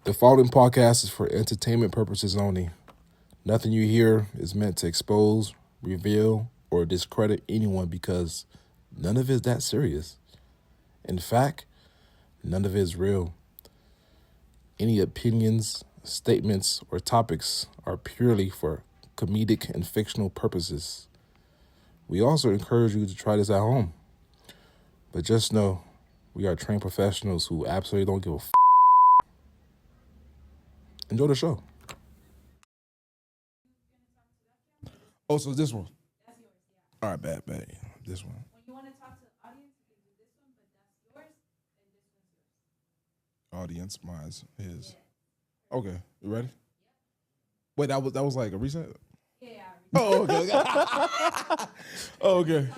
The following podcast is for entertainment purposes only. Nothing you hear is meant to expose, reveal, or discredit anyone because none of it is that serious. In fact, none of it is real. Any opinions, statements, or topics are purely for comedic and fictional purposes. We also encourage you to try this at home. But just know, we are trained professionals who absolutely don't give a Enjoy the show. Oh, so this one. That's yours, yeah. All right, bad. This one. When you want to talk to the audience, you can do this one, but that's yours, and this Audience, one's yours. mine's his. Okay, you ready? Wait, that was like a reset? Yeah. Oh, okay. Oh, okay.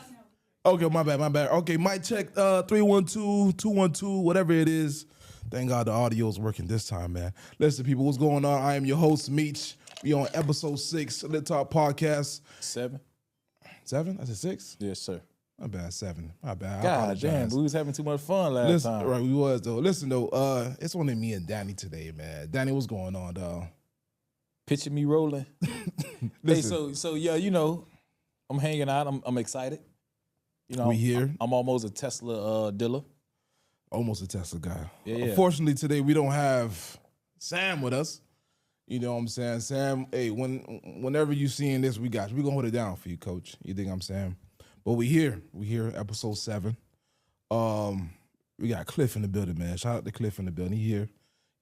Okay, my bad. Okay, mic check 312, 212, whatever it is. Thank God the audio is working this time, man. Listen, people, what's going on? I am your host, Meech. We on episode 6 of the Talk Podcast. 7? 7? I said 6? Yes, sir. My bad, 7. My bad. I God apologize. damn, we was having too much fun last time. Right, we was though. Listen though, it's only me and Danny today, man. Danny, what's going on, dog? Picture me rolling. Hey, Listen, so yeah, you know, I'm hanging out. I'm excited. You know, we here. I'm almost a Tesla dealer. Almost a Tesla guy. Yeah. Unfortunately, today we don't have Sam with us. You know what I'm saying? Sam, hey, whenever you seeing this, we got you. We're gonna hold it down for you, coach. You think I'm saying? But we here. We here, episode 7. We got Cliff in the building, man. Shout out to Cliff in the building. He here.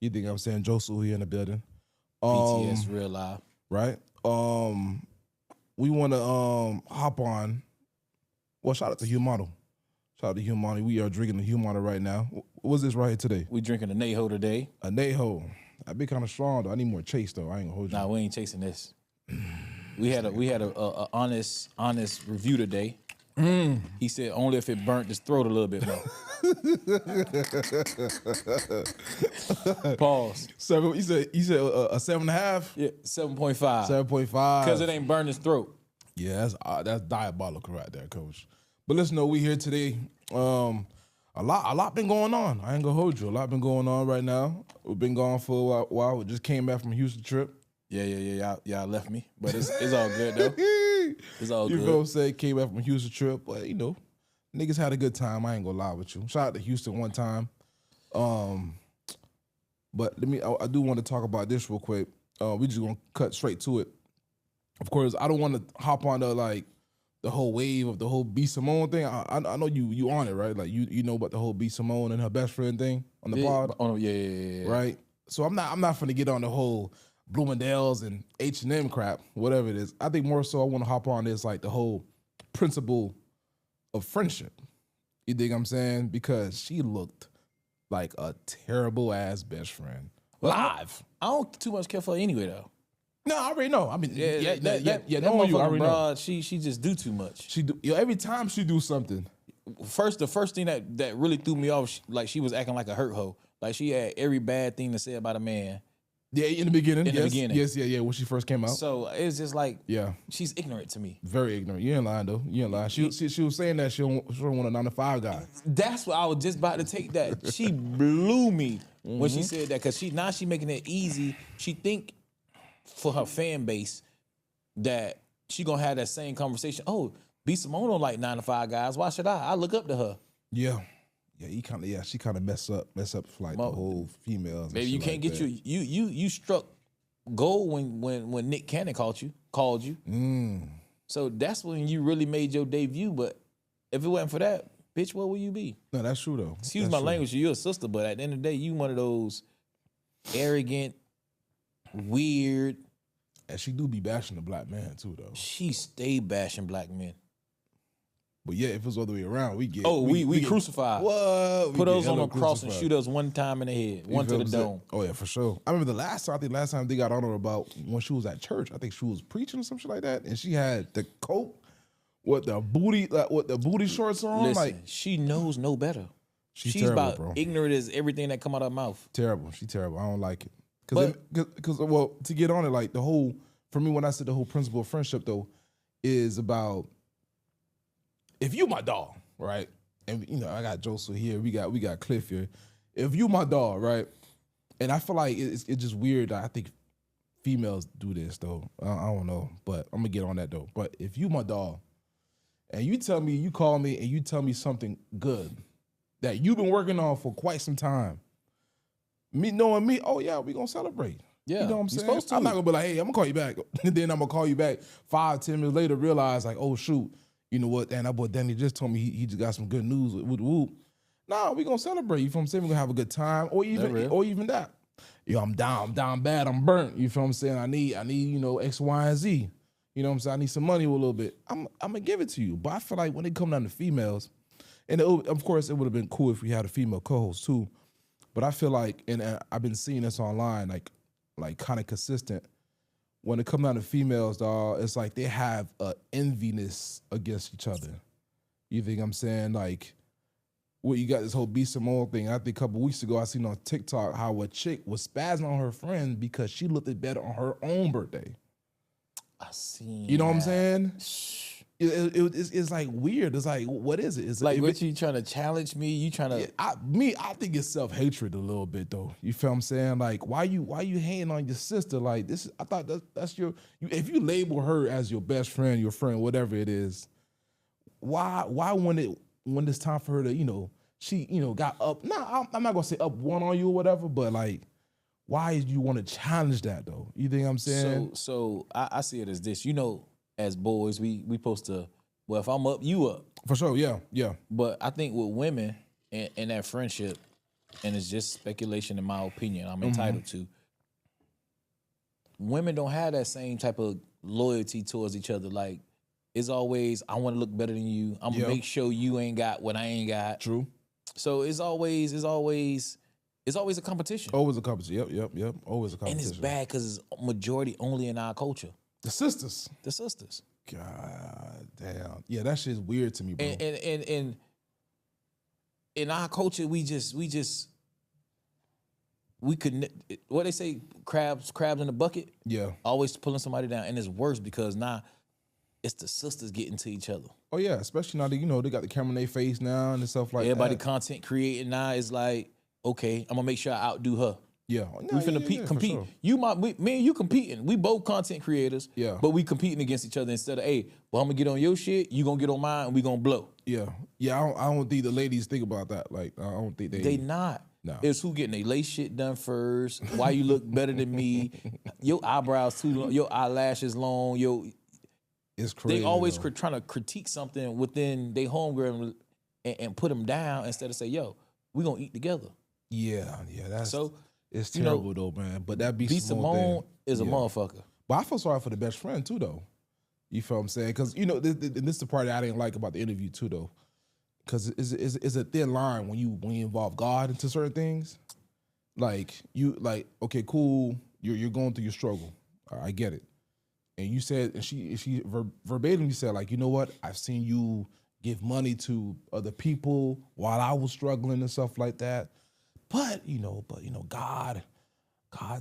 You think I'm saying? Joseph here in the building. BTS real live. Right? We wanna hop on. Well, shout out to Humano. Shout out to Humano. We are drinking the Humano right now. What's this right here today? We drinking a Neho today. A Neho. I'd be kind of strong though. I need more chase though. I ain't gonna hold you. Nah, we ain't chasing this. We had a honest review today. He said only if it burnt his throat a little bit more. Pause. 7. You said a 7.5. Yeah, 7.5. 7.5. Because it ain't burned his throat. Yeah, that's diabolical right there, coach. But listen, though, we here today. A lot been going on. I ain't gonna hold you. A lot been going on right now. We've been gone for a while. We just came back from a Houston trip. Yeah. Y'all left me, but it's all good though. It's all You good. feel what I'm saying? Came back from a Houston trip, but you know, niggas had a good time. I ain't gonna lie with you. Shout out to Houston one time. But I do want to talk about this real quick. We just gonna cut straight to it. Of course, I don't want to hop on the whole wave of the whole B Simone thing. I know you on it, right? Like you know about the whole B Simone and her best friend thing on the pod. Oh yeah. Right? So I'm not finna get on the whole Bloomingdale's and H&M crap, whatever it is. I think more so I want to hop on this like the whole principle of friendship. You dig what I'm saying? Because she looked like a terrible ass best friend. Live. I don't too much care for her anyway though. No, I already know. I mean, That knowing you, I already know. broad, she just do too much. She do every time she do something. The first thing that really threw me off, she was acting like a hurt hoe. Like she had every bad thing to say about a man. Yeah, in the beginning. Yes, yeah, when she first came out. So it's just like, Yeah, she's ignorant to me. very ignorant. You ain't lying though. You ain't lying. She was saying that she don't want a 9-to-5 guy. That's what I was just about to take that. She blew me when she said that because she making it easy. She think for her fan base that she gonna have that same conversation. Oh, B Simone don't like 9-to-5 guys. Why should I? I look up to her. Yeah. Yeah, she kind of mess up for like the whole females. Baby, you can't get you struck gold when Nick Cannon called you. So that's when you really made your debut. But if it wasn't for that, bitch, where would you be? No, that's true though. Excuse my language, you're a sister, but at the end of the day, you one of those arrogant, weird. And she do be bashing the black man too though. She stay bashing black men. But yeah, if it was the other way around, we get. Oh, we crucified. What? Put us on a cross and shoot us one time in the head, one to the dome. Oh yeah, for sure. I remember last time they got on her about when she was at church. I think she was preaching or some shit like that, and she had the coat with the booty shorts on. Listen, like she knows no better. She's terrible, about bro. ignorant as everything that come out of her mouth. Terrible. She terrible. I don't like it. Because to get on it, like for me when I said the whole principle of friendship though, is about if you my dog, right? And you know I got Joseph here. We got Cliff here. If you my dog, right? And I feel like it's just weird. I think females do this though. I don't know, but I'm gonna get on that though. But if you my dog, and you tell me, you call me and you tell me something good that you've been working on for quite some time, me knowing me, oh yeah, we gonna celebrate. Yeah, You know what I'm you saying? supposed to. I'm not gonna be like, hey, I'm gonna call you back. And then I'm gonna call you back 5-10 minutes later, realize like, oh shoot, you know what? And that boy Danny just told me he just got some good news. Whoop, whoop. Nah, we gonna celebrate. You feel what I'm saying? We're gonna have a good time, or even that. Yo, I'm down bad, I'm burnt. You feel what I'm saying? I need, you know, X, Y, and Z. You know what I'm saying? I need some money a little bit. I'm gonna give it to you. But I feel like when it come down to females, and of course it would have been cool if we had a female co-host too. But I feel like, and I've been seeing this online, like kind of consistent. When it comes down to females, dog, it's like they have a enviness against each other. You think I'm saying? Like, well, you got this whole B. Simone thing. I think a couple weeks ago, I seen on TikTok how a chick was spazzing on her friend because she looked better on her own birthday. I seen. You know what I'm saying? It's like weird. It's like, what is it? It's Like, what you trying to challenge me? You trying to? I think it's self-hatred a little bit though. You feel what I'm saying? Like, why you hating on your sister? Like this, I thought that's your. If you label her as your best friend, your friend, whatever it is, why when it's time for her to, you know, she, you know, got up. Nah, I'm not gonna say up one on you or whatever, but like, why do you want to challenge that though? You think I'm saying? So I see it as this. You know, as boys, we supposed to. Well, if I'm up, you up. For sure, yeah. But I think with women and that friendship, and it's just speculation in my opinion, I'm entitled to. Women don't have that same type of loyalty towards each other. Like, it's always, I want to look better than you. I'm gonna make sure you ain't got what I ain't got. True. So it's always a competition. Always a competition. Yep. Always a competition. And it's bad because it's majority only in our culture. The sisters. God damn. Yeah, that shit's weird to me, bro. And in our culture, we could, what they say, crabs in the bucket. Yeah. Always pulling somebody down, and it's worse because now it's the sisters getting to each other. Oh yeah, especially now that, you know, they got the camera in their face now and stuff like Everybody that. content creating now is like, okay, I'm gonna make sure I outdo her. Yeah, We finna compete. Sure. Me and you competing. We both content creators. Yeah. But we competing against each other instead of, hey, well, I'm gonna get on your shit, you gonna get on mine, and we gonna blow. Yeah. I don't think the ladies think about that. Like, I don't think They not. No. It's who getting their lace shit done first. Why you look better than me? Your eyebrows too long. Your eyelashes long. It's crazy. They always though. trying to critique something within their homegirl and put them down instead of say, yo, we gonna eat together. Yeah. That's So it's terrible though, man. But that B. Simone is a motherfucker. But I feel sorry for the best friend too, though. You feel what I'm saying? Because, you know, this is the part that I didn't like about the interview too, though. Because it's a thin line when you involve God into certain things. Like, okay, cool, you're going through your struggle. I get it. And you said, and she verbatim said, like, you know what? I've seen you give money to other people while I was struggling and stuff like that. But God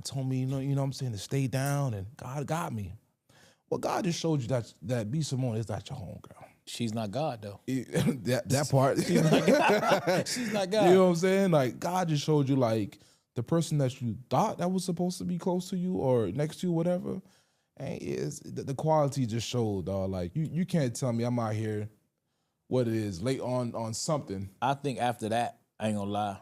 told me, you know what I'm saying, to stay down, and God got me. Well, God just showed you that B. Simone is not your homegirl. She's not God though. That part. She's not God. She's not God. You know what I'm saying? Like, God just showed you, like, the person that you thought that was supposed to be close to you or next to you, whatever. And the quality just showed, dog. Like, you can't tell me I'm out here, what it is, late on something. I think after that, I ain't gonna lie,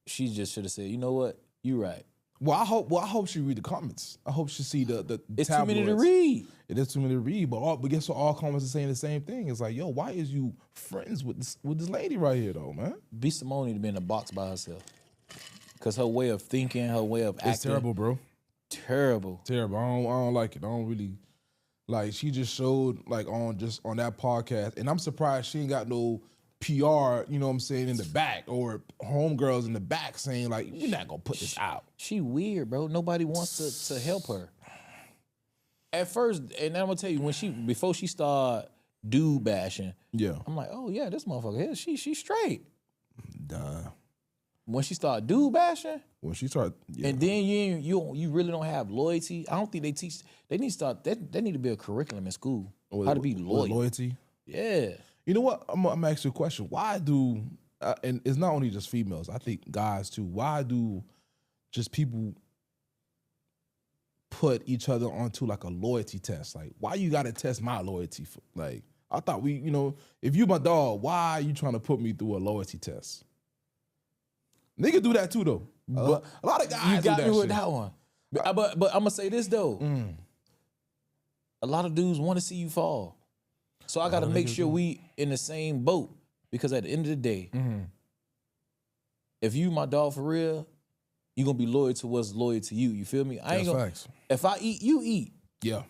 she just should have said, you know what? You right. Well, I hope she read the comments. I hope she see the It's tabloids. too many to read. It is too many to read, but guess what? All comments are saying the same thing. It's like, yo, why is you friends with this lady right here, though, man? B. Simone need to be in a box by herself. Because her way of thinking, her way of acting. It's terrible, bro. Terrible. Terrible. I don't like it. I don't really like. She just showed, like, on that podcast, and I'm surprised she ain't got no PR, you know what I'm saying, in the back, or homegirls in the back saying, like, we're not gonna put this out. She weird, bro. Nobody wants to help her. At first, and I'm gonna tell you, before she started dude bashing, Yeah. I'm like, oh yeah, this motherfucker here, she straight. Duh. When she started dude bashing, When she started, yeah. and then you really don't have loyalty. I don't think they teach. They need to start. They need to be a curriculum in school. How to be loyal. Loyalty. Yeah. You know what? I'm gonna ask you a question. Why do, and it's not only just females, I think guys too, why do just people put each other onto like a loyalty test. Like, why you gotta test my loyalty? For, like, I thought we, if you my dog, why are you trying to put me through a loyalty test? Niggas do that too, though. But A lot of guys you got do me that with shit. that one. But I'm gonna say this though. A lot of dudes want to see you fall. So I got to make sure we in the same boat, because at the end of the day, if you my dog for real, you gonna be loyal to what's loyal to you. You feel me? I ain't gonna. Facts. If I eat, you eat. Yeah.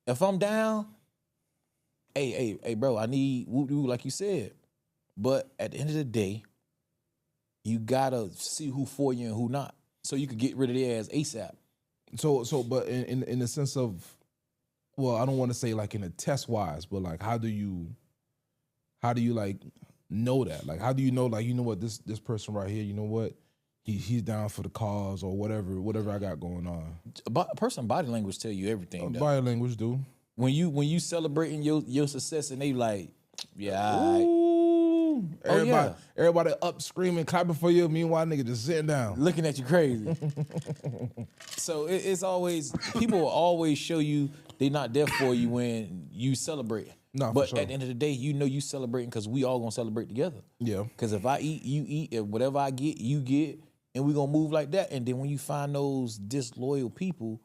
If I'm down, hey, bro, I need whoop like you said. But at the end of the day, you gotta see who for you and who not, so you could get rid of their ass ASAP. So, but in the sense of, well, I don't want to say like in a test wise, but like how do you like know that? Like how do you know, like, you know what, this person right here, you know what, he's down for the cause or whatever I got going on. A person body language tell you everything. Body language do. When you celebrating your success and they like, yeah, all right. Ooh, yeah. Everybody up screaming, clapping for you. Meanwhile, nigga just sitting down. Looking at you crazy. So it's always, people will always show you they not there for you when you celebrate. No, but for sure. at the end of the day, you celebrating because we all gonna celebrate together. Yeah. Because if I eat, you eat. If whatever I get, you get, and we gonna move like that. And then when you find those disloyal people,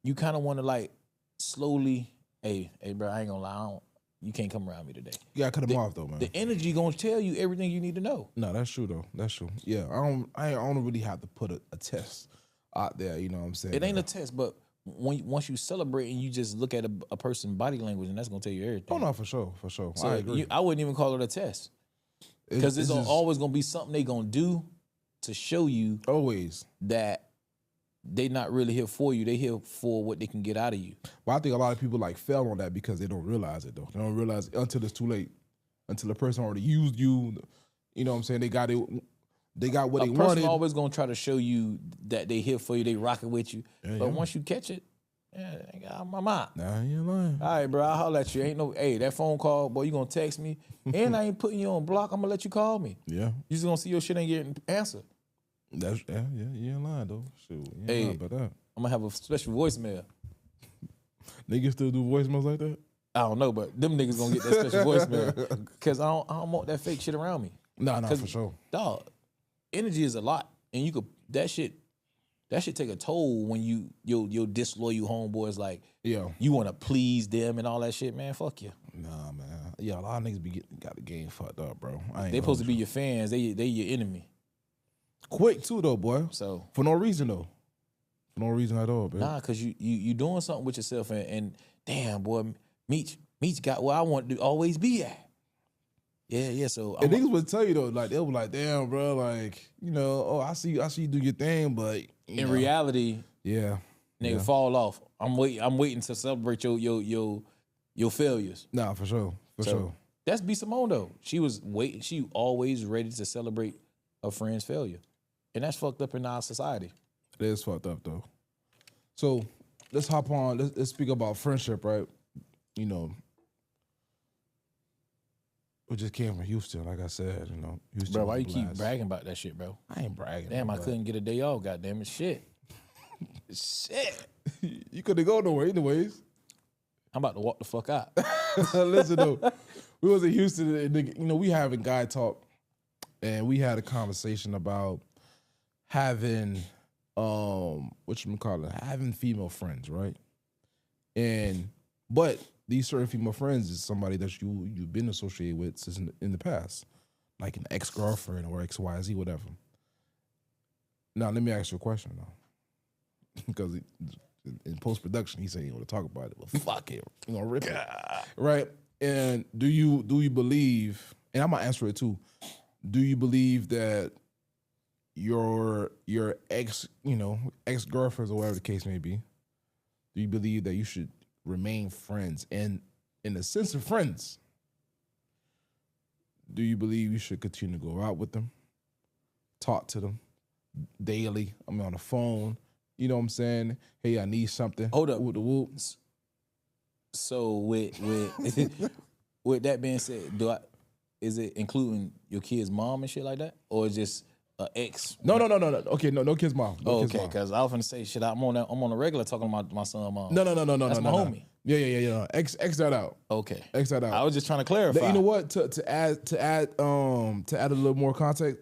you kind of want to like slowly, hey, bro, I ain't gonna lie, you can't come around me today. You gotta cut them off though, man. The energy gonna tell you everything you need to know. No, that's true though. That's true. Yeah, I don't really have to put a test out there. You know what I'm saying? It ain't a test, but once you celebrate and you just look at a person's body language, and that's gonna tell you everything. Oh no, for sure. So I agree. I wouldn't even call it a test, because it's just always gonna be something they gonna do to show you always that they not really here for you. They here for what they can get out of you. But I think a lot of people like fail on that because they don't realize it though. They don't realize it until it's too late. Until the person already used you. You know what I'm saying? They got it. They got what they A person wanted. always gonna try to show you that they here for you. They rocking with you. Yeah, but yeah. once you catch it, I'm out. Nah, you ain't lying. All right, bro, I'll holler at you. Ain't no, hey, that phone call, boy, you gonna text me, and I ain't putting you on block. I'm gonna let you call me. Yeah. You just gonna see your shit ain't getting answered. That's you ain't lying though. Shoot, you ain't Hey. lying about that. I'm gonna have a special voicemail. Niggas still do voicemails like that? I don't know, but them niggas gonna get that special voicemail, because I don't want that fake shit around me. Nah, for sure. Dog, energy is a lot, and you could that shit take a toll when your disloyal homeboys like, Yeah. you want to please them and all that shit, man. Fuck you. Nah, man. Yeah, a lot of niggas got the game fucked up, bro. They supposed to be your fans. They your enemy. quick too though, boy. So For no reason though. For no reason at all, man. nah, cause you doing something with yourself, and damn boy, Meech got where I want to always be at. Yeah. So And niggas would tell you though, like they were like, damn, bro, like, I see you do your thing, but in reality, yeah, nigga, fall off. I'm waiting to celebrate your failures. nah, for sure, So that's B Simone though. She was waiting. She always ready to celebrate a friend's failure, and that's fucked up in our society. It is fucked up though. So let's hop on. Let's speak about friendship, right? We just came from Houston, like I said. Houston. Bro, why was you a keep blast. bragging about that shit, bro? I ain't bragging. Damn, I but- couldn't get a day off. Goddamn it, shit. Shit. You couldn't go nowhere, anyways. I'm about to walk the fuck out. Listen though, we was in Houston, and we having guy talk, and we had a conversation about having having female friends, right? But these certain female friends is somebody that you've been associated with since in the past, like an ex-girlfriend or XYZ, whatever. Now let me ask you a question though, because in post-production he said he want to talk about it, but fuck it, you gonna rip it, right? And do you believe? And I'm gonna answer it too. Do you believe that your ex-girlfriends or whatever the case may be, do you believe that you should remain friends? And in the sense of friends, do you believe you should continue to go out with them, talk to them daily? I mean, on the phone. You know what I'm saying? Hey, I need something. Hold up. Whoop the whoop. So with with that being said, is it including your kid's mom and shit like that, or just ex. No. Okay, no kids' mom. No kids' Okay, mom. because I was finna say shit. I'm on the regular talking about my son mom. No. That's my homie. Yeah. X that out. Okay. X that out. I was just trying to clarify. You know what? To add a little more context,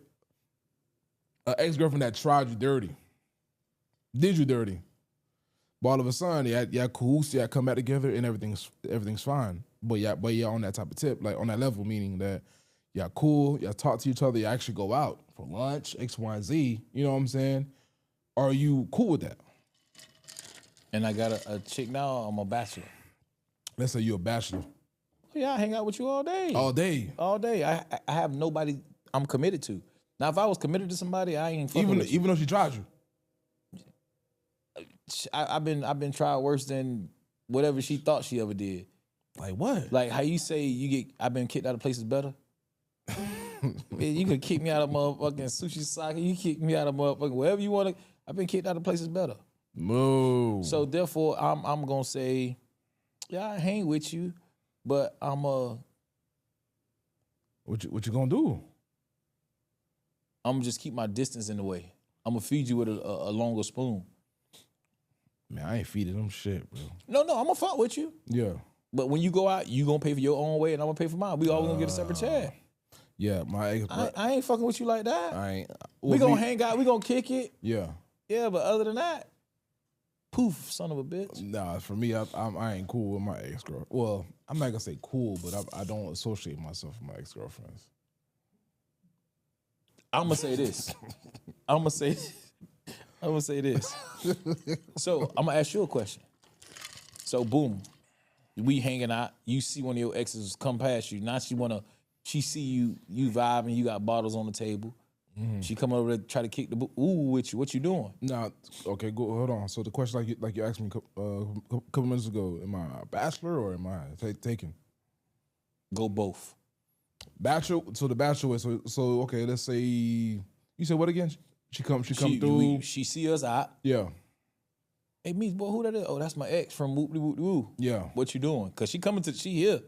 an ex-girlfriend that tried you dirty, did you dirty, but all of a sudden, yeah, cool, so y'all come back together and everything's fine. But yeah, on that type of tip, like on that level, meaning that y'all cool, y'all talk to each other, y'all actually go out for lunch, X, Y, and Z. You know what I'm saying? Are you cool with that? And I got a chick now. I'm a bachelor. Let's say you're a bachelor. Yeah, I hang out with you all day. All day. All day. I have nobody I'm committed to. Now, if I was committed to somebody, I ain't fucking with you. Even though she tried you. I've been tried worse than whatever she thought she ever did. Like what? Like how you say I've been kicked out of places better. Man, you can kick me out of motherfucking sushi sake. You kick me out of motherfucking wherever you want to. I've been kicked out of places better. Move. So therefore, I'm gonna say, yeah, I hang with you, but I'm What you gonna do? I'm gonna just keep my distance in the way. I'm gonna feed you with a longer spoon. Man, I ain't feeding them shit, bro. No, I'm gonna fuck with you. Yeah. But when you go out, you gonna pay for your own way, and I'm gonna pay for mine. We all gonna get a separate check. Yeah, my ex. I ain't fucking with you like that. I ain't. We gonna hang out. We gonna kick it. Yeah. Yeah, but other than that, poof, son of a bitch. Nah, for me, I ain't cool with my ex girl. Well, I'm not gonna say cool, but I don't associate myself with my ex girlfriends. I'm gonna say this. I'm gonna say this. So I'm gonna ask you a question. So boom, we hanging out. You see one of your exes come past you. Now she see you vibing. You got bottles on the table. She come over to try to kick the with you. What you doing? Nah, okay, go. Hold on. So the question, like you asked me a couple minutes ago, am I a bachelor or am I taken? Go both. Bachelor. So the bachelor is so okay. Let's say you said what again? She come through. She see us out. Yeah. Hey, Meech, boy, who that is? Oh, that's my ex from Whoop De Whoop De Woo. Yeah. What you doing? Cause she here.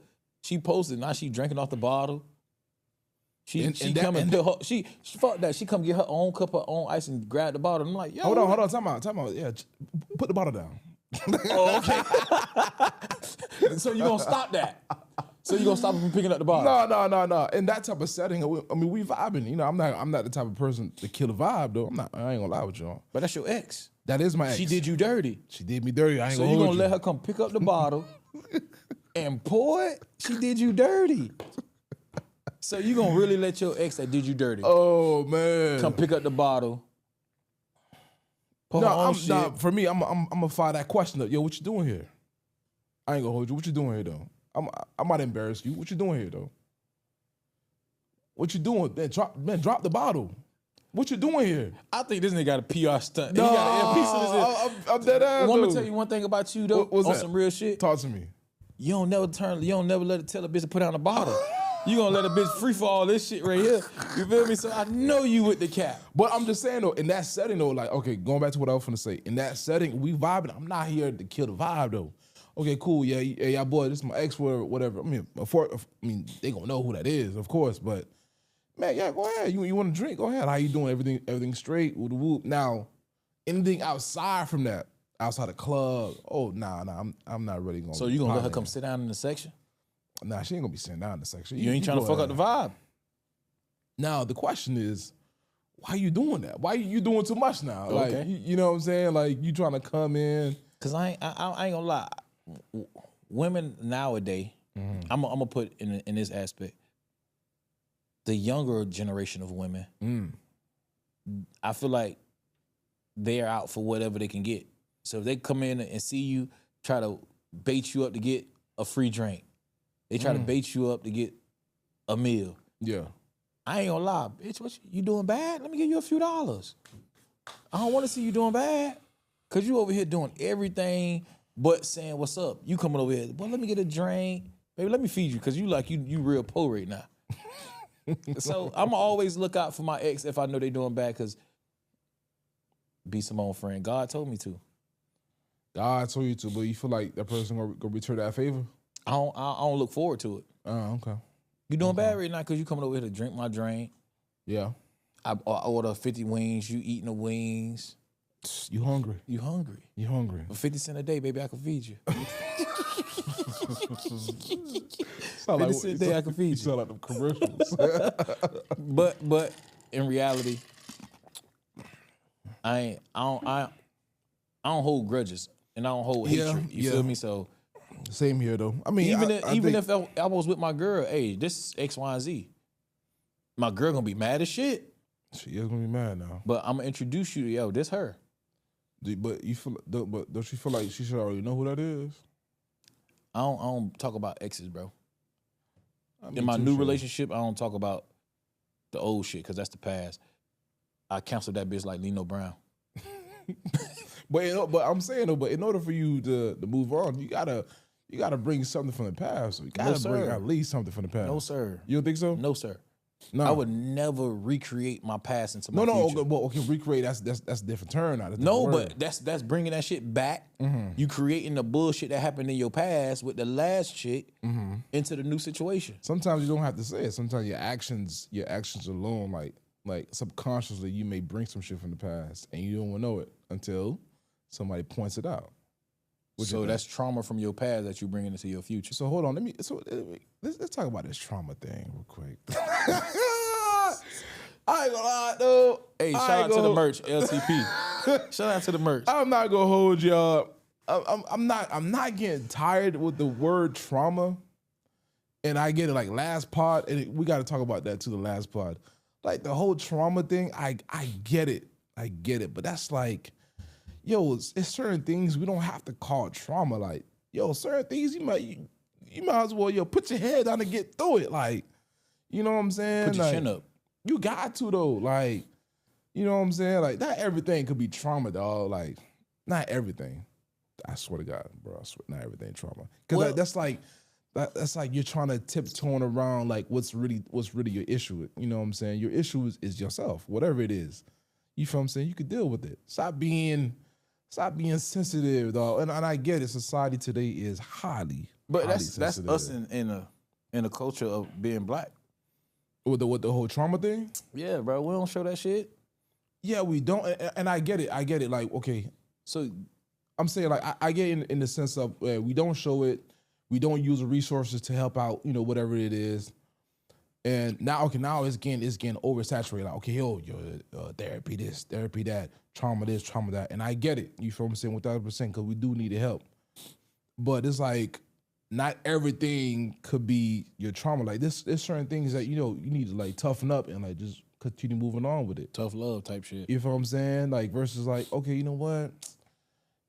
She posted. Now she drinking off the bottle. She fuck that. She come get her own cup, her own ice, and grab the bottle. I'm like, yo. Hold on. Time out. Yeah, put the bottle down. Oh, okay. So you gonna stop that? So you gonna stop her from picking up the bottle? No. In that type of setting, I mean, we vibing. You know, I'm not the type of person to kill a vibe though. I ain't gonna lie with y'all. But that's your ex. That is my ex. She did you dirty. She did me dirty. I ain't So gonna you hold gonna let her come pick up the bottle and pour it? She did you dirty. So you gonna really let your ex that did you dirty Oh man, come pick up the bottle? For me, I'm gonna fire that question up. Yo, what you doing here? I ain't gonna hold you. What you doing here though? I might embarrass you. What you doing here though? What you doing? Drop the bottle. What you doing here? I think this nigga got a PR stunt. No, he got an earpiece in his ear. I'm dead ass. Want me to tell you one thing about you though? What's on that? some real shit. Talk to me. You don't never let it tell a bitch to put down a bottle. You gonna let a bitch free for all this shit right here. You feel me? So I know you with the cap. But I'm just saying though, in that setting though, like, okay, going back to what I was gonna say. In that setting, we vibing. I'm not here to kill the vibe though. Okay, cool. Yeah, boy, this is my ex, whatever. I mean, they gonna know who that is, of course. But man, yeah, go ahead. You want to drink? Go ahead. How you doing? Everything straight? Whoop. Now, anything outside from that, outside the club? Oh, nah. I'm not really gonna. So you gonna let her come sit down in the section? Nah, she ain't gonna be sitting down in the section. You ain't trying to fuck up the vibe. Now the question is, why you doing that? Why you doing too much now? Okay. Like, you know what I'm saying? Like, you trying to come in? Cause I ain't gonna lie. Women nowadays, I'm gonna put in this aspect. The younger generation of women, I feel like they're out for whatever they can get. So if they come in and see you, try to bait you up to get a free drink. They try to bait you up to get a meal. Yeah. I ain't gonna lie, bitch. What you doing bad? Let me give you a few dollars. I don't want to see you doing bad, cause you over here doing everything but saying what's up. You coming over here? Well, let me get a drink, baby. Let me feed you, cause you real poor right now. So I'ma always look out for my ex if I know they doing bad, cause be some old friend. God told me to. God told you to, but you feel like that person gonna return that favor? I don't look forward to it. Oh, okay. You doing bad right now because you coming over here to drink my drink. Yeah. I order 50 wings. You eating the wings. You hungry? You hungry? You hungry? For 50 cents a day, baby, I can feed you. 50 cents a day, I can feed you. sound like them commercials. But in reality, I don't hold grudges and I don't hold hatred. You feel me? So Same here though. I mean, even if I was with my girl, hey, this is X, Y, and Z. My girl gonna be mad as shit. she is gonna be mad now. But I'm gonna introduce you to this her. But don't you feel like she should already know who that is? I don't talk about exes, bro. I mean, In my too, new sure. relationship, I don't talk about the old shit because that's the past. I canceled that bitch like Leno Brown. But I'm saying though, but in order for you to move on, you gotta bring something from the past. You gotta bring sir. at least something from the past. No, sir. You don't think so? No, sir. No. I would never recreate my past into my No. future. Okay, recreate. That's a different turn. That's a No, different word. but that's bringing that shit back. You creating the bullshit that happened in your past with the last chick into the new situation. Sometimes you don't have to say it. Sometimes your actions alone, like subconsciously, you may bring some shit from the past, and you don't even know it until somebody points it out. So that's trauma from your past that you bringing into your future. So hold on, let's talk about this trauma thing real quick. I ain't gonna lie though. Hey, shout out to the merch, LCP. Shout out to the merch. I'm not gonna hold y'all. I'm not getting tired with the word trauma. And I get it, like last pod, and we got to talk about that too. The last pod, like the whole trauma thing. I get it, but that's like, yo, it's certain things we don't have to call it trauma. Like, yo, certain things you might as well put your head down and get through it. Like, you know what I'm saying? Put your like, chin up. You got to though. Like, you know what I'm saying? Like, not everything could be trauma, dog. Like, not everything. I swear to God, bro. I swear, not everything trauma. Because that's like you're trying to tiptoeing around like what's really your issue. You know what I'm saying? Your issue is yourself, whatever it is. You feel what I'm saying? You could deal with it. Stop being sensitive, dog. And I get it. Society today is highly That's sensitive. us in a culture of being black. With the whole trauma thing. Yeah, bro. We don't show that shit. Yeah, we don't. And I get it. Like, okay. So I'm saying like I get in the sense of we don't show it, we don't use the resources to help out, whatever it is. And now it's getting oversaturated. Like, okay, therapy this, therapy that, trauma this, trauma that. And I get it. You feel what I'm saying? 1,000%, because we do need the help. But it's like not everything could be your trauma. Like there's certain things that you need to like toughen up and like just continue moving on with it. tough love type shit. You feel what I'm saying? Like versus like, okay, you know what?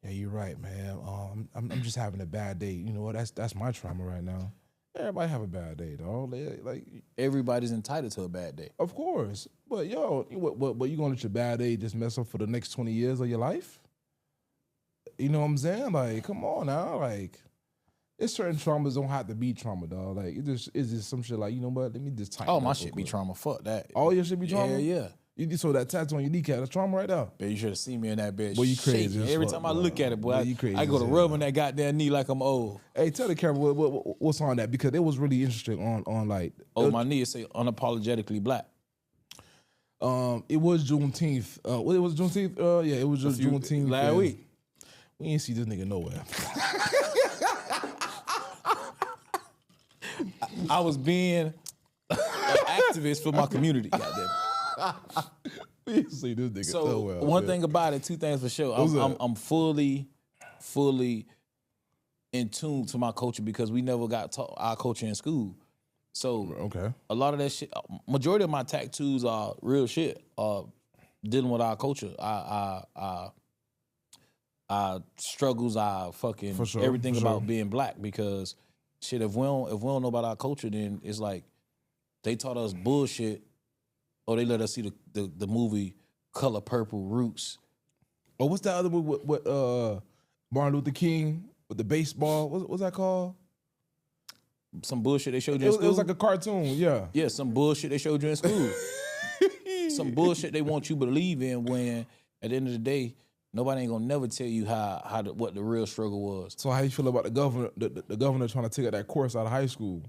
Yeah, you're right, man. I'm just having a bad day. You know what? That's my trauma right now. Everybody have a bad day, dog. Like Everybody's entitled to a bad day. of course, but yo, but you gonna let your bad day just mess up for the next 20 years of your life? You know what I'm saying? Like, come on now, like. It's certain traumas don't have to be trauma, dog. Like it's just some shit like, you know what? Let me just tighten Oh, up my real shit be quick. trauma. Fuck that. All your shit be trauma? Yeah. So that tattoo on your kneecap, that's trauma right now. Man, you should have seen me in that bitch. Boy, you crazy shaking. as Every fuck, time I bro. look at it, boy, Boy, you crazy I go as to hell. rub on that goddamn knee like I'm old. Hey, tell the camera what's on that, because it was really interesting on like. My knee say unapologetically black. It was Juneteenth. It was Juneteenth. Yeah, it was just Juneteenth last week. We ain't see this nigga nowhere. I was being an activist for my community. Goddamn. We ain't see this nigga So nowhere. one man. thing about it, two things for sure. What's up? I'm fully in tune to my culture because we never got taught our culture in school. So Okay. a lot of that shit, majority of my tattoos are real shit. Dealing with our culture, our struggles, our fucking For sure, everything for about sure. being black. Because shit, if we don't know about our culture, then it's like they taught us bullshit, or they let us see the movie Color Purple, Roots. Oh, what's that other movie with Martin Luther King with the baseball? What's that called? Some bullshit they showed you It in was, school. it was like a cartoon. Yeah. Yeah, some bullshit they showed you in school. Some bullshit they want you to believe in when at the end of the day, nobody ain't gonna never tell you what the real struggle was. So how you feel about the governor? The governor trying to take out that course out of high school,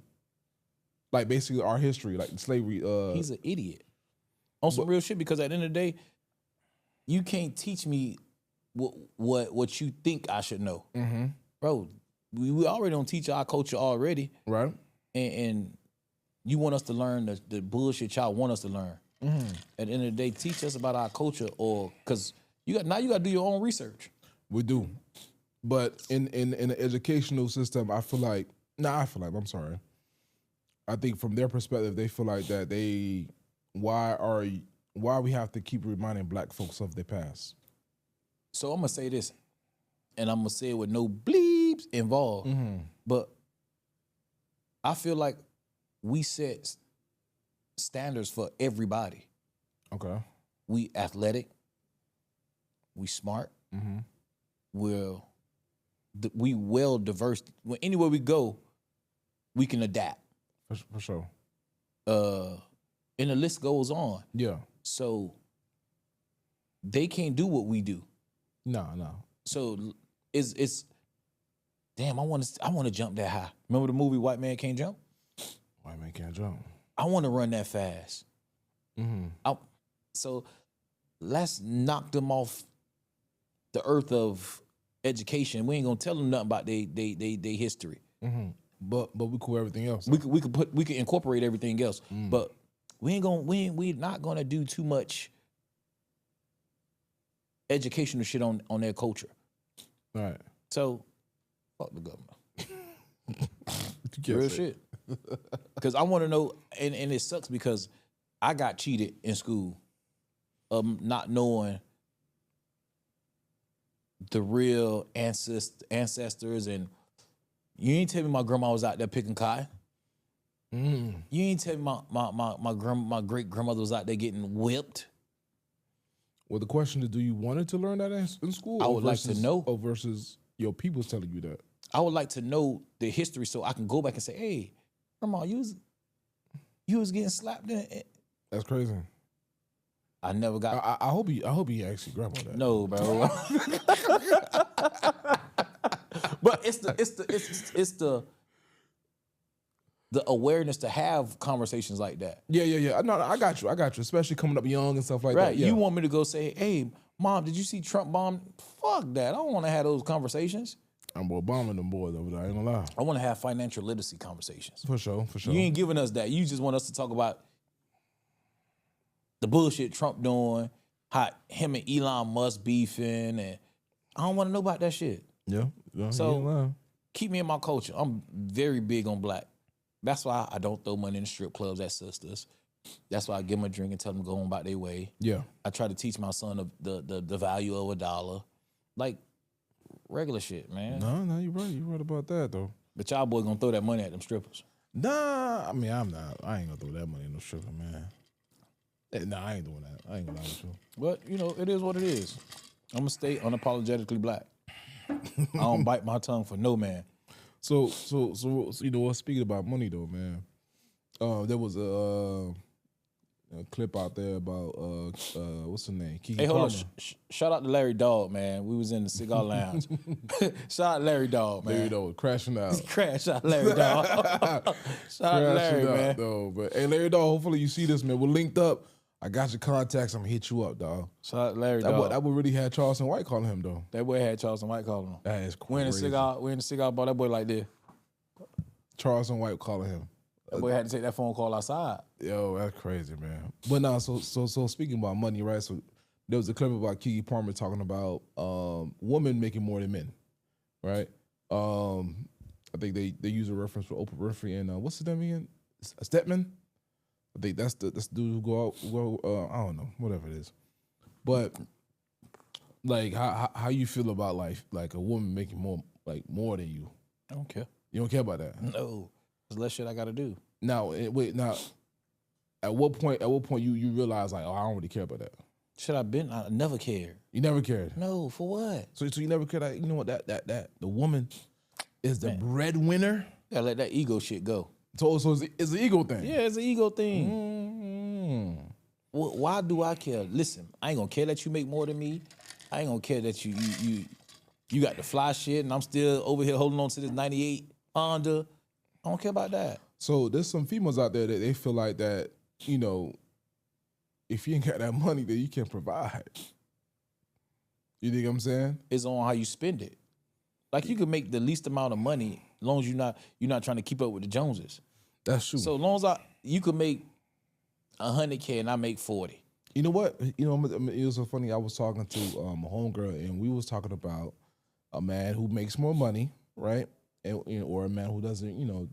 like basically our history, like slavery. He's an idiot. on some real shit, because at the end of the day, you can't teach me what you think I should know. Bro, we already don't teach our culture already. Right. And you want us to learn the bullshit y'all want us to learn. At the end of the day, teach us about our culture, or because you got to do your own research. We do. But in the educational system, I'm sorry. I think from their perspective, they feel like that why we have to keep reminding black folks of their past. So I'm gonna say this, and I'm gonna say it with no bleeps involved. But I feel like we set standards for everybody. Okay. We athletic. We smart. We well diverse. When anywhere we go, we can adapt. For sure. And the list goes on. Yeah. So they can't do what we do. No. So it's damn. I want to jump that high. Remember the movie White Man Can't Jump? White Man Can't Jump. I want to run that fast. So let's knock them off the earth of education. We ain't gonna tell them nothing about they history. But we cool everything else. We could incorporate everything else. But we're not gonna do too much educational shit on their culture. Right. So fuck the government. You Real say. shit. Because I want to know, and it sucks because I got cheated in school of not knowing the real ancestors, and you ain't tell me my grandma was out there picking cotton. You ain't tell me my great grandmother was out there getting whipped. Well, the question is, do you want to learn that in school? I would like to know. Or versus your people's telling you that. I would like to know the history so I can go back and say, hey, grandma, you was getting slapped in it. That's crazy. I never got. I hope he asked your grandma that. No, bro. But it's the awareness to have conversations like that. Yeah. No, I got you. Especially coming up young and stuff like that. Right. Yeah. You want me to go say, hey, Mom, did you see Trump bomb? Fuck that. I don't want to have those conversations. I'm bombing them boys over there. I ain't gonna lie. I want to have financial literacy conversations. For sure. You ain't giving us that. You just want us to talk about the bullshit Trump doing, how him and Elon Musk beefing, and I don't want to know about that shit. Yeah. So- you ain't lying. Keep me in my culture. I'm very big on black. That's why I don't throw money in the strip clubs at sisters. That's why I give them a drink and tell them to go on about their way. Yeah. I try to teach my son the value of $1. Like regular shit, man. No, you're right. You're right about that though. But y'all boy gonna throw that money at them strippers. Nah, I mean I'm not. I ain't gonna throw that money in no stripper, man. Nah, I ain't doing that. I ain't gonna lie with you. But you know, it is what it is. I'm gonna stay unapologetically black. I don't bite my tongue for no man. So you know what? Speaking about money though, man. There was a clip out there about what's her name? Keke Hey, hold on. Palmer. Shout out to Larry Dog, man. We was in the cigar lounge. Shout out Larry Dog, man. There you go, crashing out. Crash out Larry Dog. Shout out to Larry, Crashing out, man. though. But hey, Larry Dog, hopefully you see this, man. We're linked up. I got your contacts. I'm gonna hit you up, dog. Shout out to Larry That Dog. boy really had Charleston White calling him though. That boy had Charleston White calling him. That is We in crazy. the cigar bar. That boy like this. Charleston White calling him. That boy had to take that phone call outside. Yo, that's crazy, man. But now, so speaking about money, right? So there was a clip about Keke Palmer talking about women making more than men, right? I think they use a reference for Oprah Winfrey and what's his name again? Stepman. I think that's the dude who go I don't know, whatever it is. But like, how you feel about like a woman making more than you? I don't care. You don't care about that? No. There's less shit I gotta do. Now, wait, now, at what point you realize like, oh, I don't really care about that? Should I been? I never cared. You never cared. No, for what? So you never cared. Like, you know what? That the woman is the breadwinner. Gotta let that ego shit go. So it's an ego thing. Yeah, it's an ego thing. Mm-hmm. Why do I care? Listen, I ain't gonna care that you make more than me. I ain't gonna care that you got the fly shit and I'm still over here holding on to this 98 Honda. I don't care about that. So there's some females out there that they feel like that, if you ain't got that money, then you can't provide. You think I'm saying? It's on how you spend it. Like you can make the least amount of money as long as you're not trying to keep up with the Joneses. That's true. So as long as you could make $100K and I make 40. You know what? You know, it was so funny. I was talking to a homegirl, and we was talking about a man who makes more money, right? And or a man who doesn't,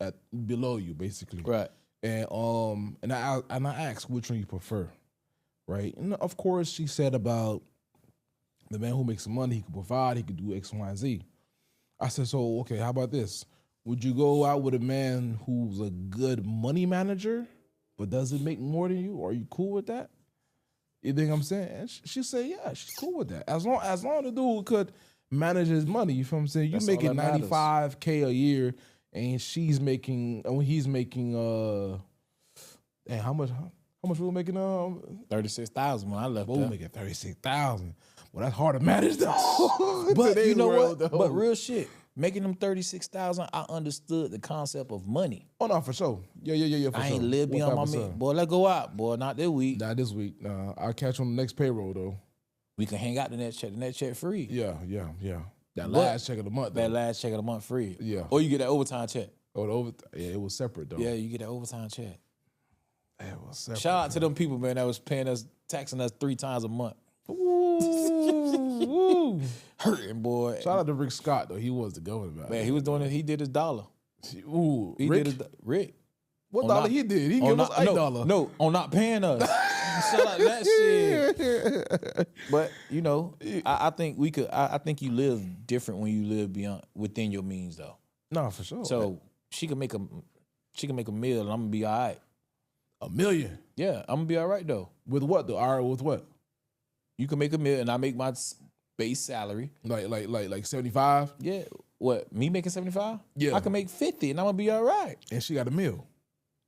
at below you, basically. Right. And I asked which one you prefer, right? And of course, she said about the man who makes some money, he can provide, he can do X, Y, and Z. I said, so okay, how about this? Would you go out with a man who's a good money manager, but doesn't make more than you? Are you cool with that? You think I'm saying? And she said, yeah, she's cool with that. As long as the dude could manage his money, you feel what I'm saying? You making $95K a year, and he's making, damn, how much we were making? 36,000 when I left. We were making 36,000. Well, that's hard to manage though. But you know world, what? Though. But real shit, making them 36,000, I understood the concept of money. Oh no, for sure. Yeah. For I sure. ain't live beyond my means. Boy, let's go out. Boy, not this week. Not this week. Nah, I'll catch you on the next payroll though. We can hang out the next check. The next check free. Yeah. That last check of the month. That last check of the month free. Yeah. Or you get that overtime check. Oh, yeah, it was separate though. Yeah, you get that overtime check. It was separate. Shout out to them people, man, that was paying us, taxing us 3 times a month. Ooh. Hurting, boy. Shout out to Rick Scott though. He was the governor. Man, he was doing it. He did his dollar. Ooh, He Rick? did his Rick. What dollar he did? He gave us $8. No, on not paying us. Shout out that shit. But I think we could. I think you live different when you live within your means, though. No, for sure. So she can make a meal, and I'm gonna be all right. $1 million. Yeah, I'm gonna be all right though. With what though? All right, with what? You can make a meal, and I make my base salary. Like 75? Yeah. What? Me making 75? Yeah. I can make 50, and I'm gonna be all right. And she got a meal.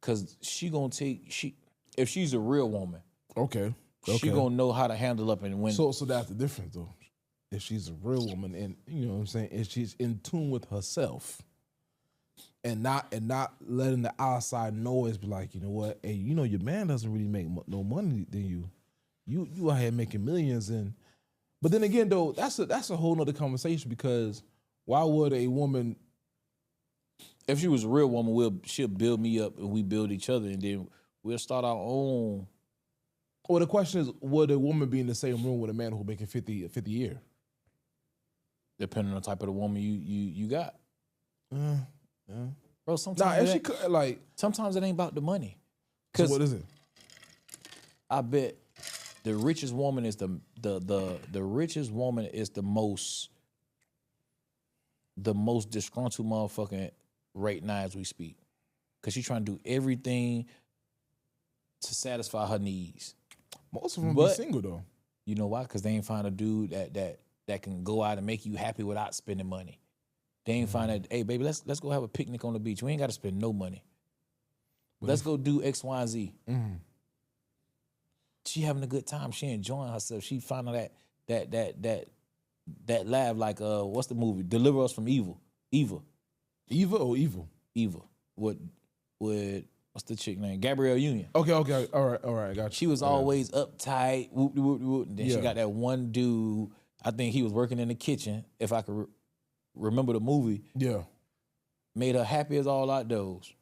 Cause if she's a real woman, Okay. she gonna know how to handle up and win. So that's the difference though. If she's a real woman and you know what I'm saying, if she's in tune with herself and not letting the outside noise be like, you know what, hey, your man doesn't really make no money than you. You out here making millions but then again though, that's a whole nother conversation because why would a woman, if she was a real woman, she'll build me up and we build each other, and then we'll start our own. Well, the question is, would a woman be in the same room with a man who's making 50 a year? Depending on the type of the woman you got. Yeah. Bro, sometimes sometimes it ain't about the money. So what is it? I bet the richest woman is the richest woman is the most disgruntled motherfucker right now as we speak. Cause she's trying to do everything to satisfy her needs. Most of them be single though. You know why? Cause they ain't find a dude that can go out and make you happy without spending money. They ain't find that, hey baby, let's go have a picnic on the beach. We ain't gotta spend no money. Let's go do X, Y, and Z. Mm-hmm. She having a good time. She enjoying herself. She finding that laugh like what's the movie? Deliver Us from Evil. Eva. Eva or Evil? Eva. With what's the chick name? Gabrielle Union. Okay. All right, I got you. She was always uptight, whoop, whoop, whoop. Then she got that one dude, I think he was working in the kitchen, if I could remember the movie. Yeah. Made her happy as all outdoors.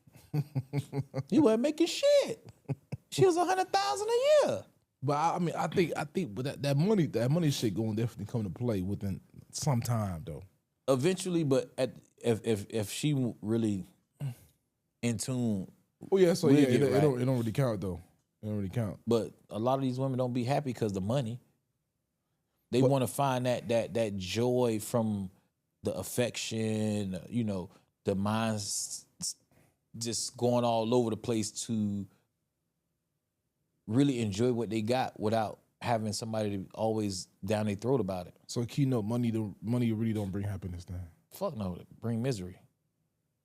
He wasn't making shit. She was $100,000 a year. But I think but that money shit gonna definitely come to play within some time though. Eventually, but if she really in tune. Oh yeah, so yeah, it don't really count though. It don't really count. But a lot of these women don't be happy because the money. They want to find that joy from the affection, the minds just going all over the place to really enjoy what they got without having somebody to always down their throat about it. So keynote money really don't bring happiness then. Fuck no, it bring misery.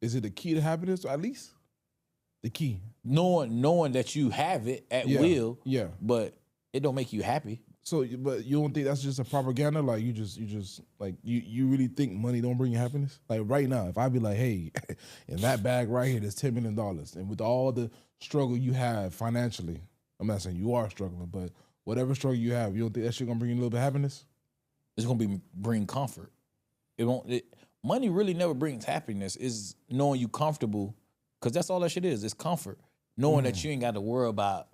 Is it the key to happiness, or at least the key? Knowing that you have it at will, yeah, but it don't make you happy. So, but you don't think that's just a propaganda? Like you just like you really think money don't bring you happiness? Like right now, if I be like, hey, in that bag right here, there's $10 million, and with all the struggle you have financially, I'm not saying you are struggling, but whatever struggle you have, you don't think that shit gonna bring you a little bit of happiness? It's gonna bring comfort. It won't. Money really never brings happiness. Is knowing you comfortable, because that's all that shit is. It's comfort, knowing that you ain't got to worry about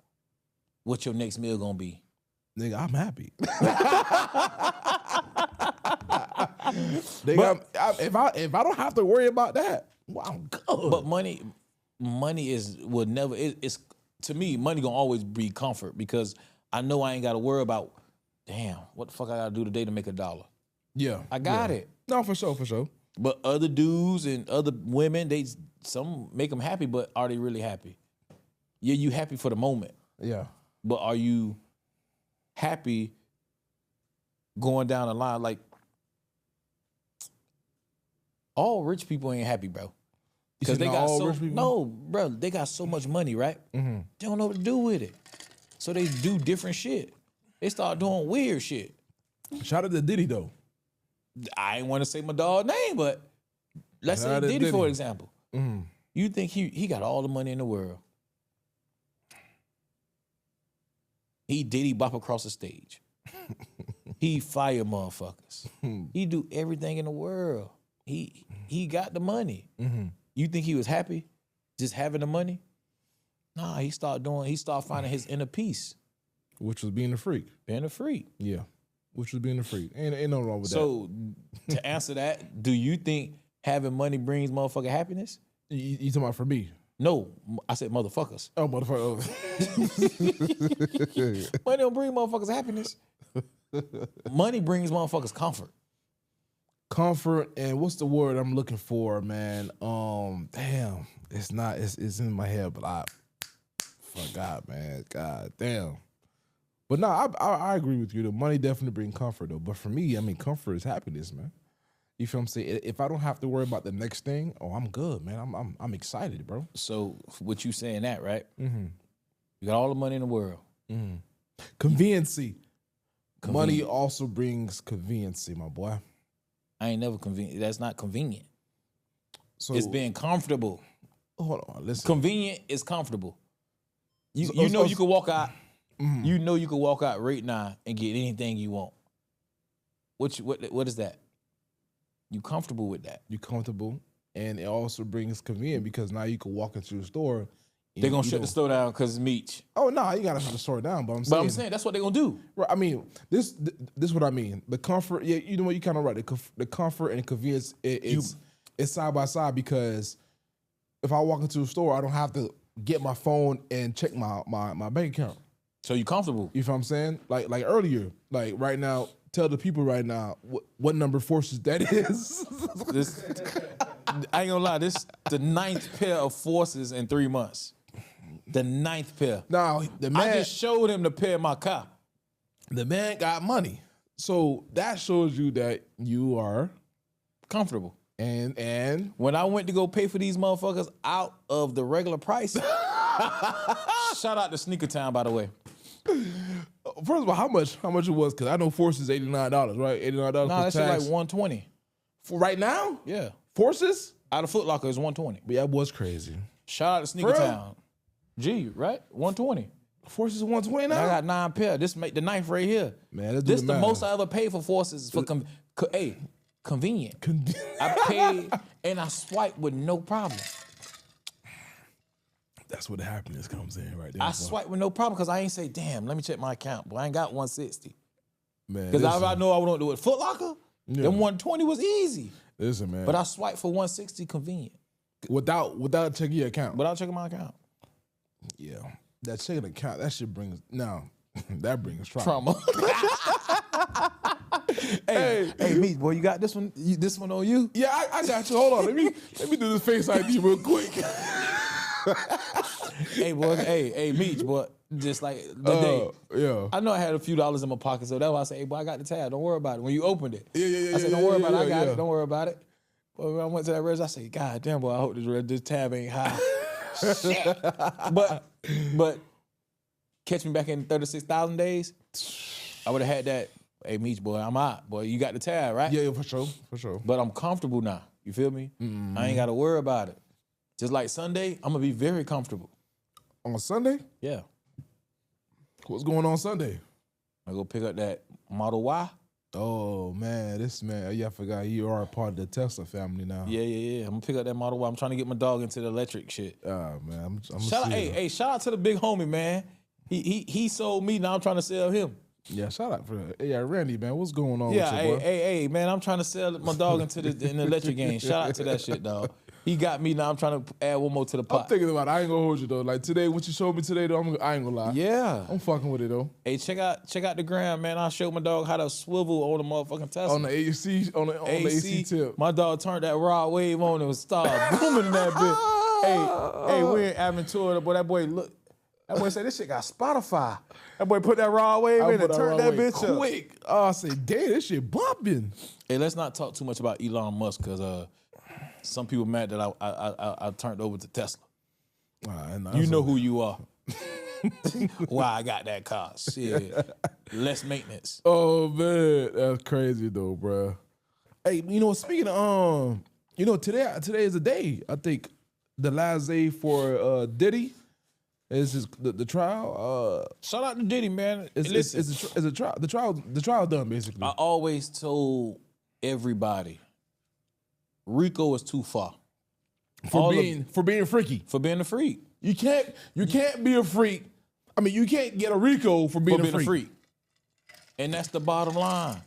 what your next meal gonna be. Nigga, I'm happy. If I don't have to worry about that, well, I'm good. But money will never. It's to me, money gonna always be comfort because I know I ain't got to worry about. Damn, what the fuck I gotta do today to make $1? Yeah, I got it. No, for sure. But other dudes and other women, some make them happy, but are they really happy? Yeah, you happy for the moment, Yeah. but are you happy going down the line? Like all rich people ain't happy, bro. Because they got they got so much money, right? Mm-hmm. They don't know what to do with it, so they do different shit. They start doing weird shit. Shout out to Diddy though. I ain't want to say my dog's name, but let's say Diddy, for example. Mm-hmm. You think he got all the money in the world. He Diddy bop across the stage. He fire motherfuckers. He do everything in the world. He got the money. Mm-hmm. You think he was happy just having the money? Nah, he start finding his inner peace. Which was being a freak. Being a freak. Yeah. Which was being a freak. Ain't no wrong with that. So to answer that, do you think having money brings motherfucking happiness? You talking about for me? No, I said motherfuckers. Oh, motherfucker. Money don't bring motherfuckers happiness. Money brings motherfuckers comfort. Comfort, and what's the word I'm looking for, man? Damn. It's in my head, but I forgot, man. God damn. But no, I agree with you. The money definitely brings comfort, though. But for me, I mean, comfort is happiness, man. You feel what I'm saying? If I don't have to worry about the next thing, I'm good, man. I'm excited, bro. So, what you saying that, right? Mm-hmm. You got all the money in the world. Mm-hmm. Conveniency. Money also brings conveniency, my boy. I ain't never convenient. That's not convenient. So it's being comfortable. Hold on, listen. Convenient is comfortable. You know you can walk out. Mm-hmm. You know you can walk out right now and get anything you want. What is that? You comfortable with that? You comfortable, and it also brings convenience because now you can walk into the store. They're gonna shut the store down because it's Meech. Oh no, you gotta shut the store down. But I'm saying that's what they're gonna do. Right. I mean, this is what I mean. The comfort. Yeah, you know what? You kind of right. The comfort and convenience. It's side by side because if I walk into a store, I don't have to get my phone and check my bank account. So you comfortable? You know what I'm saying? Like earlier, like right now. Tell the people right now what number forces that is. I ain't gonna lie. This the 9th pair of forces in 3 months. The 9th pair. Now the man, I just showed him the pair of my car. The man got money, so that shows you that you are comfortable. And when I went to go pay for these motherfuckers out of the regular price, shout out to Sneaker Town, by the way. First of all, how much it was? Because I know Forces $89, right? $89. Nah, that shit like $120. For right now? Yeah. Forces? Out of Foot Locker is $120. But that was crazy. Shout out to Sneaker Town. G, right? $120. Forces $120 now? I got 9 pair. This make the 9th right here. Man, this the most I ever paid for Forces for convenient. I paid and I swiped with no problem. That's where the happiness comes in right there. I swipe with no problem because I ain't say, damn, let me check my account. But I ain't got 160. Man. Because I know I wouldn't do it. Foot Locker, them 120 was easy. Listen, man. But I swiped for 160 convenient. Without checking your account. Without checking my account. Yeah. That checking account, that shit brings that brings trauma. Hey, Meech, boy, you got this one? This one on you? Yeah, I got you. Hold on. Let me do this Face ID real quick. Hey, boy. Hey, Meech, boy. Just like the day. Yeah. I know I had a few dollars in my pocket, so that's why I say, hey, boy, I got the tab. Don't worry about it. When you opened it. Yeah. I said, don't worry about it. I got it. Don't worry about it. But when I went to that register, I said, God damn, boy, I hope this tab ain't high. Shit. But catch me back in 36,000 days, I would have had that. Hey, Meech, boy, I'm out. Boy, you got the tab, right? Yeah, for sure. But I'm comfortable now. You feel me? Mm-hmm. I ain't got to worry about it. Just like Sunday, I'm going to be very comfortable. On Sunday? Yeah. What's going on Sunday? I go pick up that Model Y. Oh man, I forgot you are a part of the Tesla family now. Yeah. I'm gonna pick up that Model Y. I'm trying to get my dog into the electric shit. Man, I'm Shout out, shout out to the big homie, man. He sold me. Now I'm trying to sell him. Yeah, shout out for that. Yeah, Randy, man, what's going on? Yeah, with you, boy? hey, man. I'm trying to sell my dog into in the electric game. Shout out to that shit, dog. He got me. Now I'm trying to add one more to the pot. I'm thinking about it. I ain't gonna hold you though. Like today, what you showed me today, though, I ain't gonna lie. Yeah, I'm fucking with it though. Hey, check out the gram, man. I showed my dog how to swivel on the motherfucking Tesla. On the AC, on the AC tip. My dog turned that rod wave on and was started booming in that bitch. Hey, we in Aventura, boy. That boy look. That boy said this shit got Spotify. That boy put that rod wave in and turned that bitch up. Quick. I said, damn, this shit bumping. Hey, let's not talk too much about Elon Musk because some people mad that I turned over to Tesla. You know who you are. Why I got that car. Shit. Less maintenance. Oh, man. That's crazy, though, bro. Hey, speaking of, today is a day. I think the last day for Diddy is the trial. Shout out to Diddy, man. It's a trial. The trial done, basically. I always told everybody, Rico is too far. For being freaky. For being a freak. You can't be a freak. I mean, you can't get a Rico for being a freak. And that's the bottom line.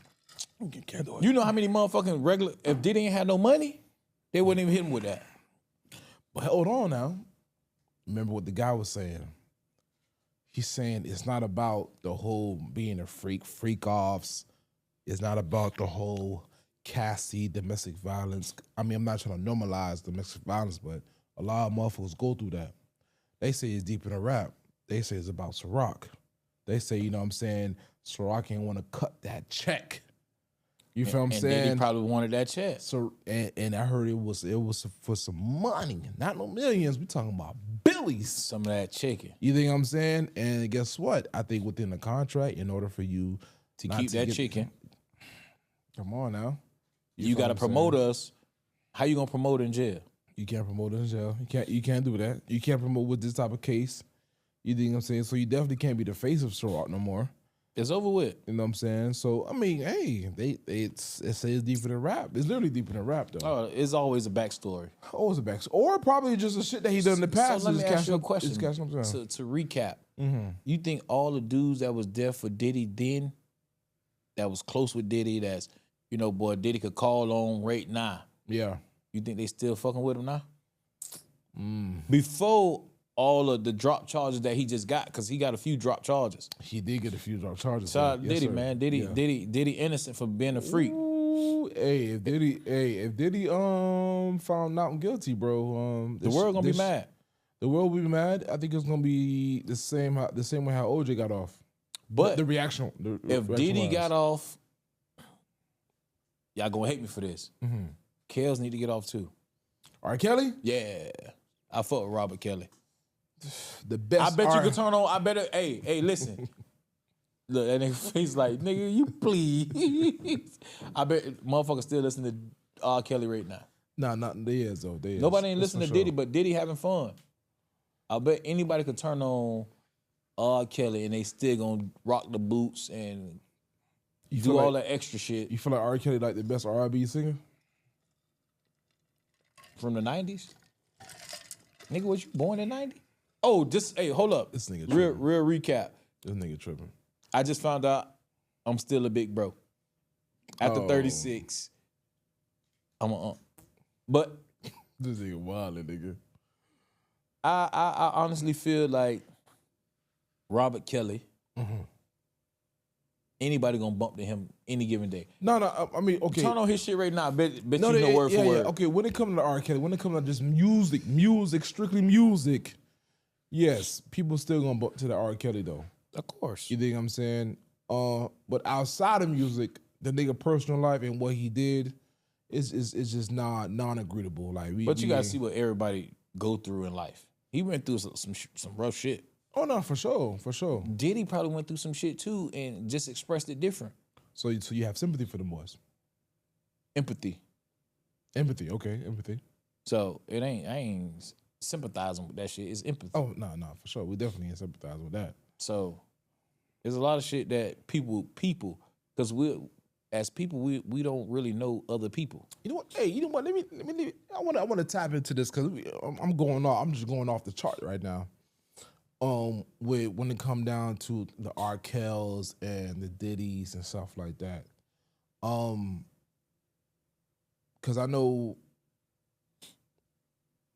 You know how many motherfucking regular, if Diddy ain't had no money, they wouldn't even hit him with that. But hold on now. Remember what the guy was saying. He's saying it's not about the whole being a freak offs. It's not about the whole Cassie domestic violence. I mean, I'm not trying to normalize domestic violence, but a lot of motherfuckers go through that. They say it's deep in the rap. They say it's about Ciroc. They say, you know what I'm saying, Ciroc ain't want to cut that check. You feel what I'm saying? Diddy probably wanted that check. So and I heard it was for some money, not no millions. We talking about billies. Some of that chicken. You think I'm saying? And guess what? I think within the contract, in order for you to keep that chicken, come on now, you got to promote us. How you gonna promote in jail? You can't promote in jail. You can't do that. You can't promote with this type of case. You think I'm saying? So you definitely can't be the face of Ciroc no more. It's over with. You know what I'm saying? So I mean, hey, it says deeper than rap. It's literally deeper than rap though. Oh, it's always a backstory. Always a backstory, or probably just the shit that he done in the past. So let me ask you a question. To recap, you think all the dudes that was there for Diddy then, that was close with Diddy, that's boy Diddy could call on right now. Yeah. You think they still fucking with him now? Before all of the drop charges that he just got, because he got a few drop charges. He did get a few drop charges. Shout out to Diddy, man. Diddy innocent for being a freak. Ooh, if Diddy found not guilty, bro, the world gonna be mad. The world will be mad. I think it's gonna be the same way how OJ got off. But the reaction. If Diddy got off, y'all gonna hate me for this. Kels need to get off too. R. Kelly? Yeah. I fuck with Robert Kelly. The best. I bet you could turn on. I better. Hey, listen. Look, that nigga face like, nigga, you please. I bet motherfuckers still listen to R. Kelly right now. Nah, not they is though. They Nobody ain't That's listening to sure. Diddy, but Diddy having fun. I bet anybody could turn on R. Kelly and they still gonna rock the boots and do all that extra shit. You feel like R. Kelly like the best R&B singer from the 90s? Nigga, was you born in 90? Oh, hold up. This nigga real tripping. real recap. This nigga tripping. I just found out I'm still a big bro. After 36, I'm a But this nigga wildin', nigga. I honestly feel like Robert Kelly, anybody gonna bump to him any given day. No, I mean, okay. Turn on his shit right now. Bet you know word for word. Okay, when it comes to R. Kelly, when it comes to just music, strictly music, yes, people still gonna bump to the R. Kelly though. Of course. You think I'm saying? But outside of music, the nigga personal life and what he did is just non-agreeable. Like, but you gotta see what everybody go through in life. He went through some rough shit. Oh no, for sure. Diddy probably went through some shit too and just expressed it different. So you have sympathy for the boys. Empathy. Okay, empathy. So I ain't sympathizing with that shit. It's empathy. Oh no, for sure. We definitely ain't sympathizing with that. So There's a lot of shit that people, because as people, we don't really know other people. You know what? Hey, you know what? Let me. I want to tap into this because I'm going off. I'm just going off the chart right now. With when it come down to the R. Kells and the Diddy's and stuff like that. Because I know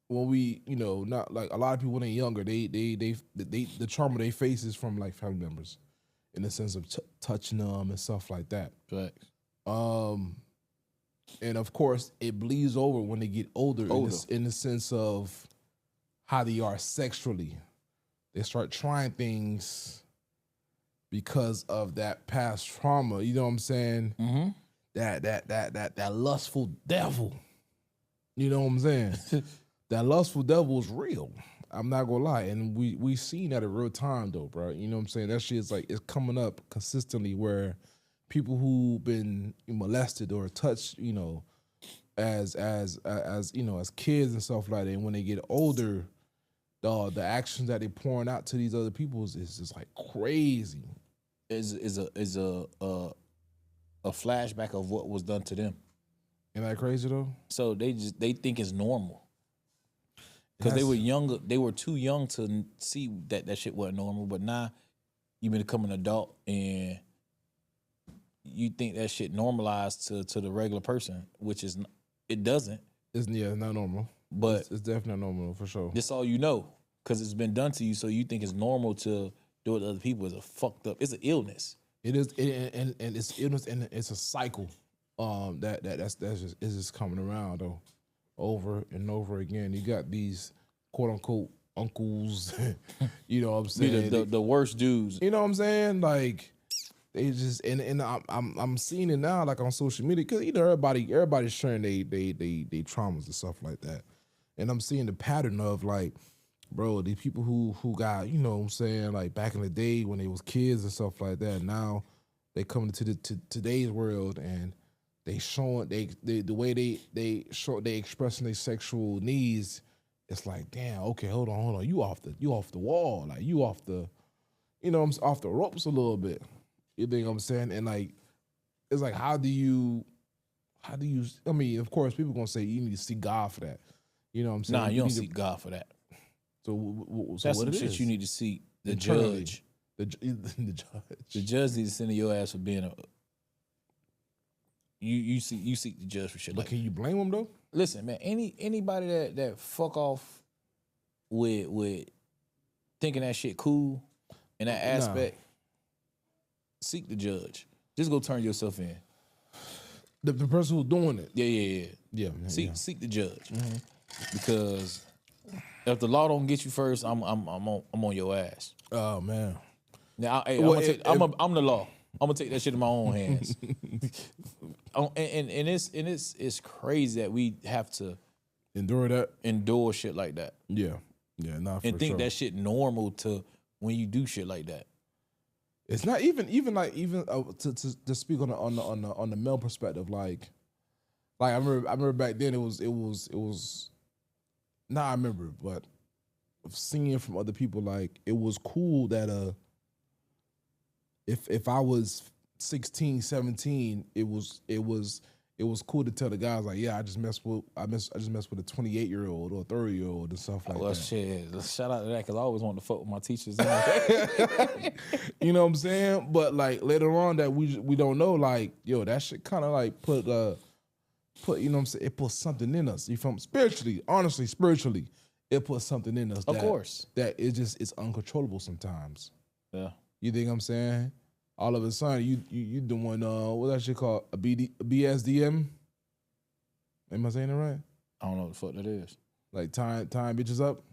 when we, not like a lot of people when they're younger, they the trauma they face is from like family members, in the sense of touching them and stuff like that. Facts. And of course, it bleeds over when they get older. In the sense of how they are sexually. They start trying things because of that past trauma. You know what I'm saying? Mm-hmm. That lustful devil. You know what I'm saying? That lustful devil is real. I'm not gonna lie, and we seen that in real time though, bro. You know what I'm saying? That shit is like it's coming up consistently where people who been molested or touched, as kids and stuff like that, and when they get older, the actions that they pouring out to these other people is just like crazy. Is a flashback of what was done to them. Ain't that crazy though? So they think it's normal. Because they were younger, they were too young to see that shit wasn't normal. But now you become an adult and you think that shit normalized to the regular person, which is it doesn't. It's not normal. But it's definitely not normal for sure. That's all you know, because it's been done to you. So you think it's normal to do it to other people. It's a fucked up. It's an illness. It is, and it's illness, and it's a cycle. That's just coming around though, over and over again. You got these quote unquote uncles, you know what I'm saying? The worst dudes. You know what I'm saying? Like they just and I'm seeing it now, like on social media, because everybody's sharing they traumas and stuff like that, and I'm seeing the pattern of like, bro, these people who got, you know what I'm saying, like back in the day when they was kids and stuff like that, now they come into today's world and they showing the way they expressing their sexual needs. It's like, damn, okay, hold on, you off the wall, like you off the, I'm off the ropes a little bit. You think I'm saying? And like, it's like, how do you? I mean, of course, people gonna say you need to seek God for that. You know what I'm saying? Nah, you don't seek God for that. So that's what some it shit is? you need to seek the Internally. judge. The judge. The judge needs to send your ass for being a. You seek the judge for shit. But Like, can you blame him though? listen, man. Anybody that fuck off with thinking that shit cool in that aspect, seek the judge. Just go turn yourself in. The person who's doing it. Yeah. Seek the judge, because if the law don't get you first, I'm on your ass. Oh man. Now, I'm the law. I'm gonna take that shit in my own hands. and it's crazy that we have to endure shit like that. Yeah, not for And think sure. that shit normal to when you do shit like that. It's not even to speak on the male perspective. Like I remember back then it was. Nah, I remember, but seeing from other people, like it was cool that if I was 16, 17, it was cool to tell the guys like, yeah, I just messed with a 28-year-old or a 30-year-old and stuff like that. Shit, shout out to that, because I always wanted to fuck with my teachers. You know what I'm saying? But like later on that we don't know, like, yo, that shit kind of like put you know what I'm saying, it put something in us. You from spiritually, honestly, spiritually, it put something in us. Of course. That it's uncontrollable sometimes. Yeah. You think I'm saying? All of a sudden, you doing what that shit called a BSDM? Am I saying it right? I don't know what the fuck that is. Like tying bitches up?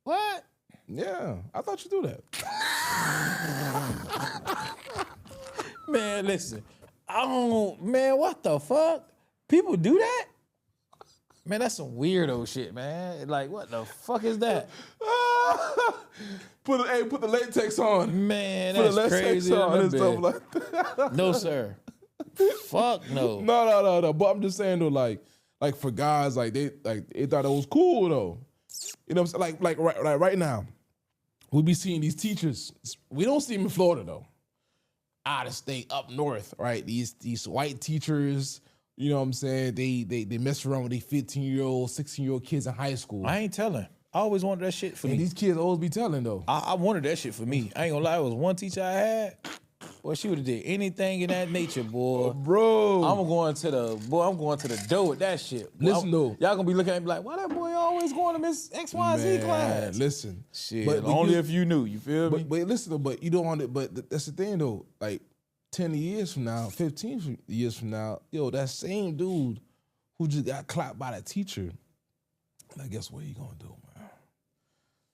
What? Yeah, I thought you do that. Man, listen. Man, what the fuck? People do that? Man, that's some weirdo shit, man. Like, what the fuck is that? Put the latex on. Man, Put that's the crazy. on and stuff like that. No, sir. Fuck no. No. But I'm just saying though, like for guys, like they thought it was cool though. You know what I'm saying? Like right now, we be seeing these teachers. We don't see them in Florida though. Out of state, up north, right? These white teachers, you know what I'm saying? They mess around with these 15-year-old, 16-year-old kids in high school. I ain't telling. I always wanted that shit for And me. these kids always be telling though. I wanted that shit for me. I ain't gonna lie. It was one teacher I had. Boy, she would have did anything in that nature, boy. Bro. I'm going to the door with that shit. Boy, Listen, though. Y'all gonna be looking at me like, why that boy always going to Miss XYZ class? Listen. Shit, But only if you knew, you feel me? But listen though, but you don't want it, but that's the thing though. Like 10 years from now, 15 years from now, yo, that same dude who just got clapped by the teacher, I guess what he gonna do, man?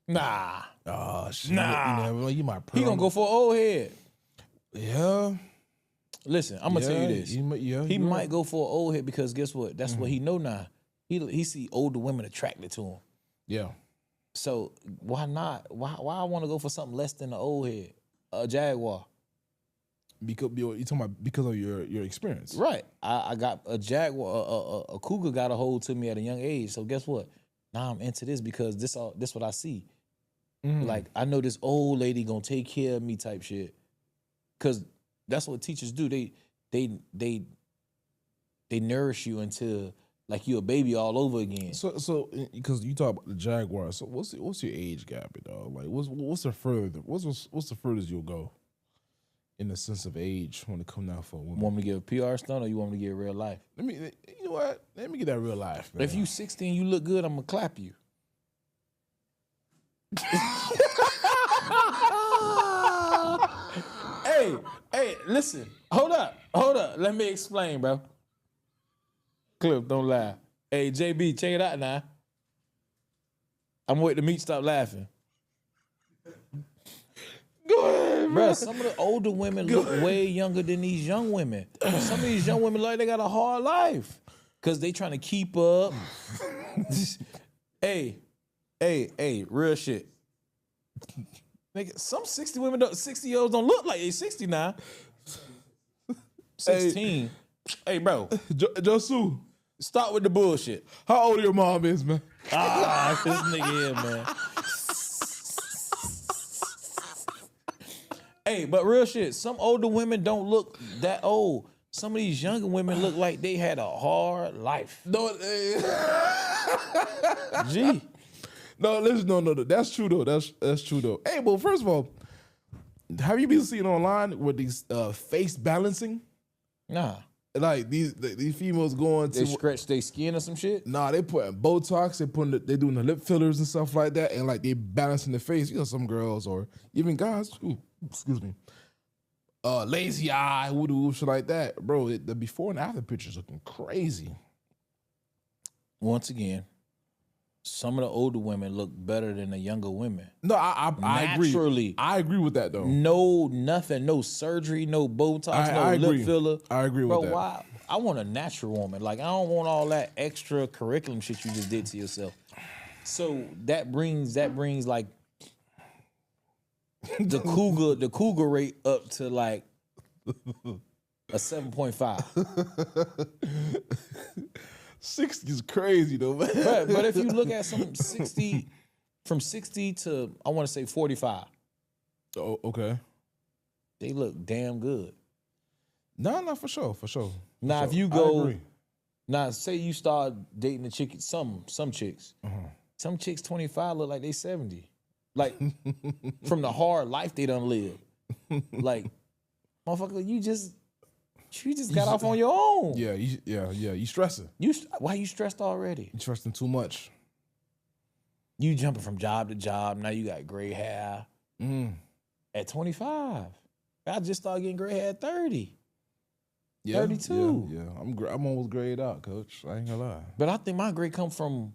Nah. Oh shit. Nah. You might He gonna go for an old head. Yeah. Listen, I'm gonna tell you this. He might go for an old head because guess what? That's what he know now. He see older women attracted to him. Yeah. So why not? Why I want to go for something less than an old head? A Jaguar. Because you talking about because of your experience. Right. I got a Jaguar, a cougar got a hold to me at a young age. So guess what? Now I'm into this because this what I see. Like I know this old lady gonna take care of me type shit. Cause that's what teachers do. They nourish you until like you a baby all over again. So because you talk about the Jaguar, so what's your age gap, dog? Like what's the furthest you'll go in the sense of age when it come down for a woman? You want me to give a PR stunt or you want me to give real life? You know what? Let me get that real life, man. If you 16, you look good, I'm gonna clap you. Hey, listen. Hold up. Let me explain, bro. Cliff, don't laugh. Hey, JB, check it out now. I'm waiting to Meech stop laughing. Go ahead, Bro, some of the older women look way younger than these young women. Some of these young women like they got a hard life because they trying to keep up. Hey, real shit. Nigga, some 60-year-olds don't look like they 60 now. 16. Hey, bro, Josu, start with the bullshit. how old your mom is, man? This nigga here, man. Hey, but real shit, some older women don't look that old. Some of these younger women look like they had a hard life. No, Gee. no, listen, no. That's true though. That's true though. Hey, well, first of all, have you been seeing online with these face balancing? Nah. Like these females going They to scratch their skin or some shit? Nah, they putting Botox, they doing the lip fillers and stuff like that, and like they balancing the face. You know, some girls or even guys, excuse me, lazy eye, woo shit like that, bro. The before and after pictures looking crazy. Once again, some of the older women look better than the younger women. No, I agree. Naturally. I agree with that though. No, nothing, no surgery, no Botox, I no agree. lip filler. I agree with Bro, that. why? I want a natural woman. Like I don't want all that extra curriculum shit you just did to yourself. So that brings like the cougar rate up to like a 7.5. 60 is crazy though, man. But if you look at some 60, from 60 to I want to say 45, Oh, okay. they look damn good. No, for sure. Now, if you I go, agree. now say you start dating a chick, some chicks, Uh-huh. some chicks 25 look like they 70, like from the hard life they done lived. Like, motherfucker, you just got off on your own. Yeah, you stressing. Why you stressed already? You trusting too much. You jumping from job to job. Now you got gray hair. At 25, I just started getting gray hair at 30. Yeah, 32. Yeah. I'm almost grayed out, coach. I ain't gonna lie. But I think my gray come from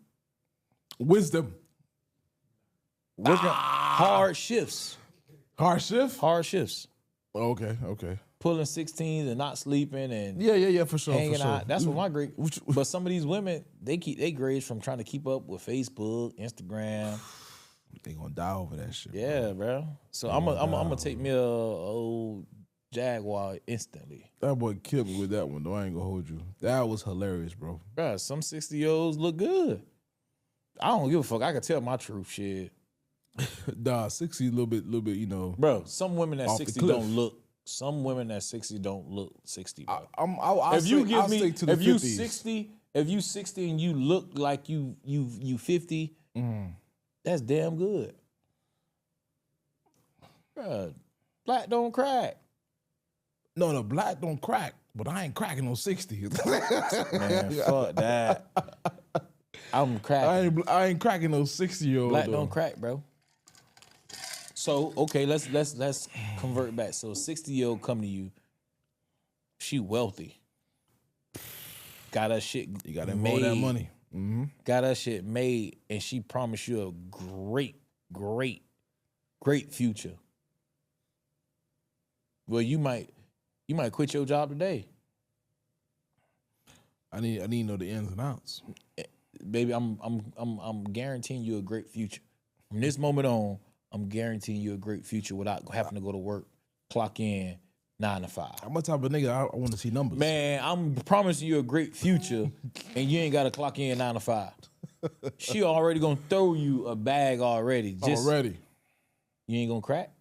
Wisdom. working hard shifts. Hard shift? Hard shifts. Okay. Pulling 16s and not sleeping and Yeah, for sure. hanging for sure. out. That's what my grade. But some of these women, they keep their grades from trying to keep up with Facebook, Instagram. They gonna die over that shit. Yeah, bro. So I'm gonna take me a old Jaguar instantly. That boy killed me with that one, though. I ain't gonna hold you. That was hilarious, bro. Bro, some 60-year-olds look good. I don't give a fuck. I can tell my truth, shit. Nah, 60 a little bit, you know. Bro, some women at Off the 60 cliff. don't look. Some women at 60 don't look 60, bro. I'll if you say, give I'll me, stick to the if you 50s. 60, if you 60 and you look like you 50, that's damn good. Bro, black don't crack. No, black don't crack, but I ain't cracking no 60. Man, fuck that. I'm cracking. I ain't cracking no 60-year-old. Black don't crack, bro. So okay, let's convert back. So 60-year-old come to you. She wealthy. Got her shit. You got to made. involve that money. Got her shit made, and she promised you a great future. Well, you might quit your job today. I need to know the ins and outs. Baby, I'm guaranteeing you a great future. From this moment on, I'm guaranteeing you a great future without having to go to work, clock in 9 to 5. I'm a type of nigga, I want to see numbers. Man, I'm promising you a great future, and you ain't got to clock in 9 to 5. She already gonna throw you a bag already. Already. You ain't gonna crack?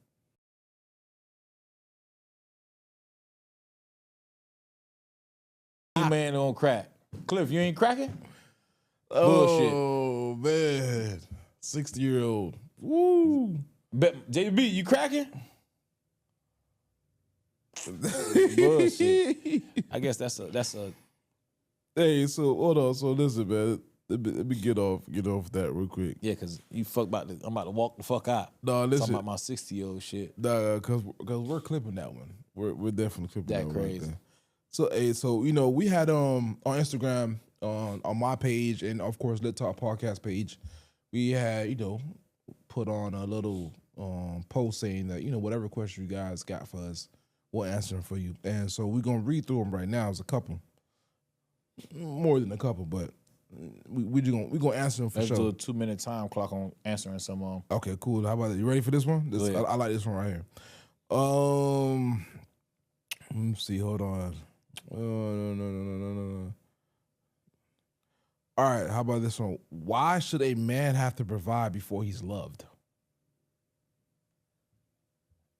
You man don't crack. Cliff, you ain't cracking? Bullshit. Oh, man. 60-year-old. Woo. Bet JB, you cracking? Bullshit. I guess that's a. Hey, so hold on. So listen, man. Let me get off that real quick. Yeah, cause you I'm about to walk the fuck out. No, listen. Talking about my 60-year-old shit. Nah, cause we're clipping that one. We're definitely clipping that one. Crazy. Right there. So so you know, we had on Instagram on my page and of course Lit Talk Podcast page, we had, you know, put on a little post saying that, you know, whatever question you guys got for us, we'll answer them for you. And so we're gonna read through them right now. It's a couple. More than a couple, but we're gonna answer them for Let's sure. do a 2-minute time clock on answering some. Okay, cool. How about that? You ready for this one? Go ahead. I like this one right here. Let me see. Hold on. No. All right. How about this one? Why should a man have to provide before he's loved?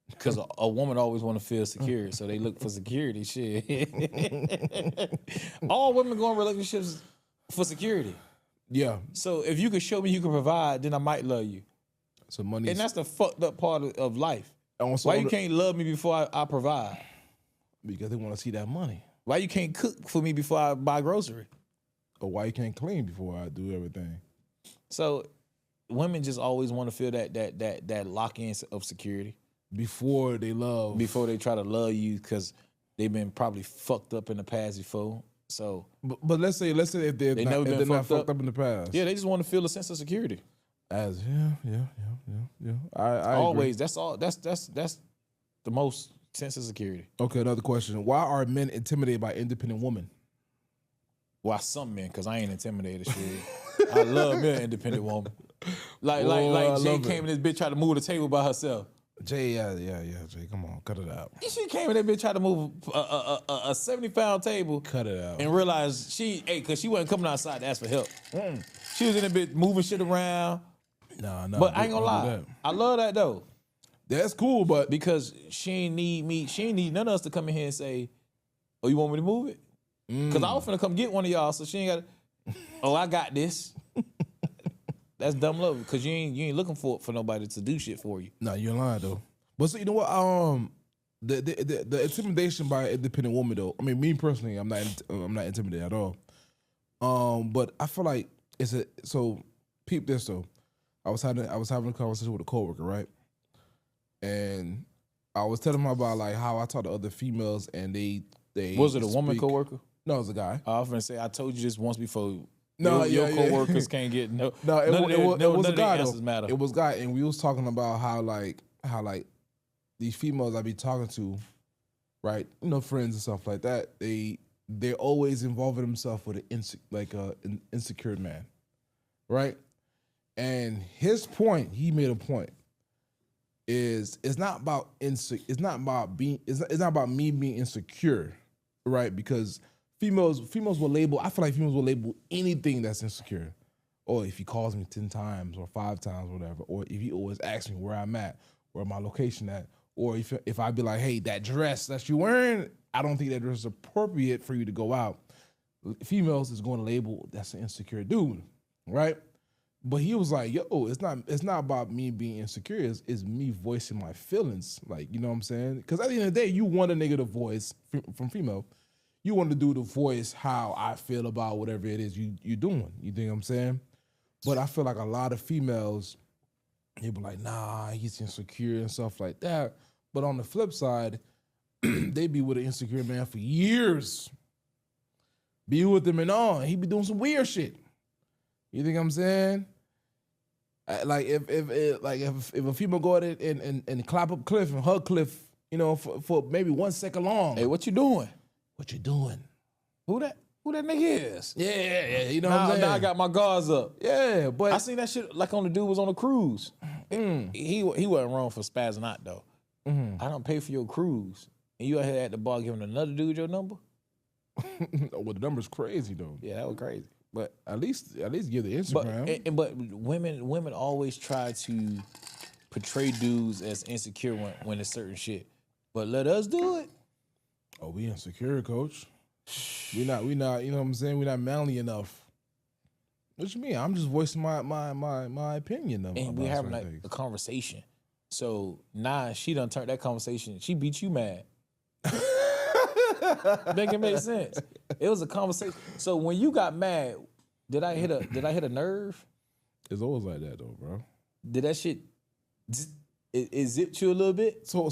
Because a woman always want to feel secure, so they look for security. Shit. All women go in relationships for security. Yeah. So if you can show me you can provide, then I might love you. So money. And that's the fucked up part of life. Also, Why you can't love me before I provide? Because they want to see that money. Why you can't cook for me before I buy grocery? Or why you can't clean before I do everything? So women just always want to feel that lock in of security Before they love. before they try to love you because they've been probably fucked up in the past before. So But let's say if they're They not, never if been they're not fucked fucked up in the past. yeah, they just want to feel a sense of security. As yeah. I Always. That's all. That's the most sense of security. Agree. Okay, another question. Why are men intimidated by independent women? Why some men? Because I ain't intimidated. Shit. I love me an independent woman. Like I Jay love came in this bitch tried to move the table by herself. Jay, yeah, Jay, come on, cut it out. She came in that bitch tried to move a 70-pound table. Cut it out. And realized because she wasn't coming outside to ask for help. She was in a bit moving shit around. Nah, But I ain't gonna don't do lie. that. I love that though. That's cool, but Because she ain't need me. She ain't need none of us to come in here and say, "Oh, you want me to move it?" Because I was finna come get one of y'all, so she ain't got to, "Oh, I got this." That's dumb love because you ain't looking for nobody to do shit for you. nah, you're lying though. But so you know what? The intimidation by an independent woman though. I mean, me personally, I'm not intimidated at all. But I feel like so peep this though. I was having a conversation with a coworker, right? And I was telling him about like how I talk to other females and they Was it a woman speak- coworker? No, it was a guy. I was finna say I told you this once before. No, your yeah. coworkers can't get no. No, it was none a of their guy answers though. matter. It was a guy, and we was talking about how these females I be talking to, right? You know, friends and stuff like that. They're always involving themselves with an insecure man, right? And his point, he made a point, is it's not about me being insecure, right? Because females will label. I feel like females will label anything that's insecure, or if he calls me 10 times or 5 times, whatever, or if he always asks me where I'm at, where my location at, or if I be like, hey, that dress that you wearing, I don't think that dress is appropriate for you to go out. Females is going to label that's an insecure dude, right? But he was like, yo, it's not about me being insecure, it's me voicing my feelings. Like, you know what I'm saying? Because at the end of the day, you want a nigga to voice from female. You want to do the voice how I feel about whatever it is you doing. You think what I'm saying? But I feel like a lot of females, they be like, nah, he's insecure and stuff like that. But on the flip side, they be with an insecure man for years. Be with him and all. He be doing some weird shit. You think I'm saying? Like if a female go ahead and clap up Cliff and hug Cliff, you know, for maybe 1 second long. Hey, what you doing? What you doing? Who that nigga is? Yeah. You know what I'm saying? Now I got my guards up. Yeah, but I seen that shit like on the dude was on a cruise. He wasn't wrong for spazzing out though. I don't pay for your cruise, and you out here at the bar giving another dude your number. well, the number's crazy though. Yeah, that was crazy. But At least give the Instagram. but women always try to portray dudes as insecure when it's certain shit. But let us do it. Oh, we insecure, coach. We not, you know what I'm saying? We're not manly enough. What you mean? I'm just voicing my opinion though. And we having like a conversation. So nah, she done turned that conversation. She beat you mad. Make it make sense. It was a conversation. So when you got mad, did I hit a nerve? It's always like that though, bro. Did that shit it zipped you a little bit? So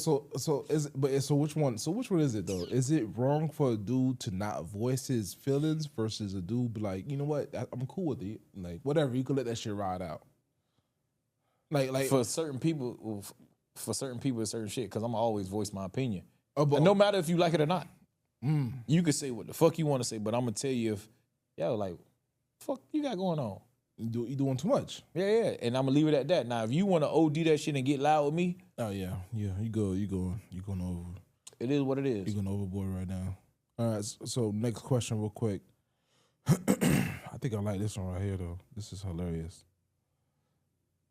which one? So which one is it though? Is it wrong for a dude to not voice his feelings versus a dude be like, you know what, I'm cool with it, like whatever, you can let that shit ride out. Like for certain people, it's certain shit. Because I'm always voice my opinion, but and no matter if you like it or not. You can say what the fuck you want to say, but I'm gonna tell you if like, fuck you got going on. You doing too much. Yeah, and I'm gonna leave it at that. Now, if you want to OD that shit and get loud with me, oh yeah, you going over. it is what it is. You're going overboard right now. All right, so next question real quick. I think I like this one right here though. This is hilarious.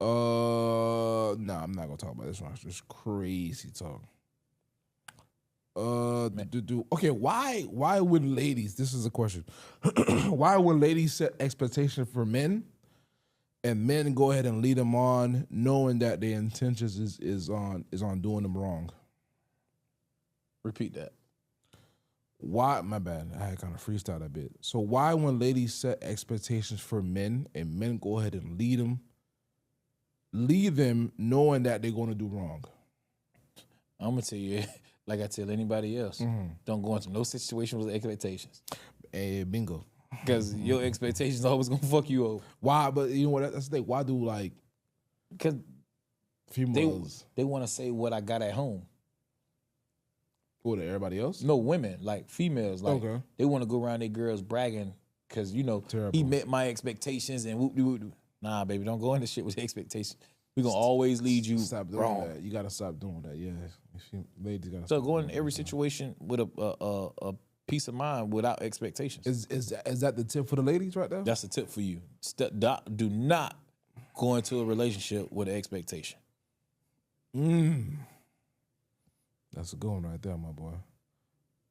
Nah, I'm not gonna talk about this one. It's just crazy talk. Okay, why would ladies, this is a question. Why would ladies set expectations for men and men go ahead and lead them on knowing that their intentions is on doing them wrong? Repeat that. Why, my bad, I had kind of freestyled a bit. So why when ladies set expectations for men and men go ahead and lead them knowing that they're going to do wrong? I'm gonna tell you, like I tell anybody else, don't go into no situation with expectations. Hey, bingo. Because your expectations always gonna fuck you over. Why? But you know what? That's the thing. Why do like Because females? they want to say what I got at home. What, everybody else? No, women, like females, like Okay. they want to go around their girls bragging because you know Terrible. he met my expectations and whoop de whoop. Nah, baby, don't go into shit with expectations. We gonna always lead you Stop doing wrong. that. You gotta stop doing that. Yeah, ladies gotta. So stop go in doing every that. situation with a peace of mind without expectations. Is that the tip for the ladies right now? That's a tip for you. Do not go into a relationship with an expectation. That's a good one right there, my boy.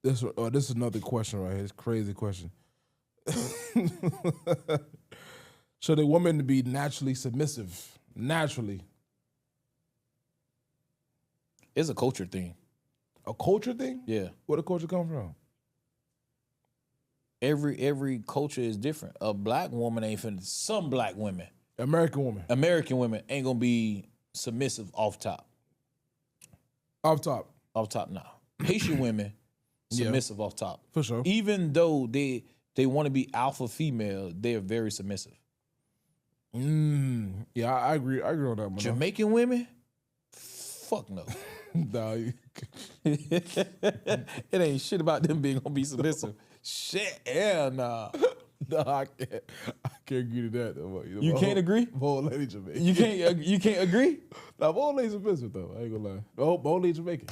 This is another question right here. It's a crazy question. Should a woman be naturally submissive? Naturally. It's a culture thing. A culture thing? Yeah. Where the culture come from? Every culture is different. A black woman ain't finna. Some black women, American woman. American women ain't gonna be submissive off top. Off top. Off top now. Haitian women submissive off top. For sure. Even though they want to be alpha female, they are very submissive. Yeah, I agree. I agree on that one. Jamaican women, fuck no. Nah, It ain't shit about them being gonna be submissive. Shit, hell nah. nah, I can't agree to that. Though. You can't agree? My old lady Jamaican. You can't agree? Nah, my old lady's submissive though. I ain't gonna lie. My old lady Jamaican.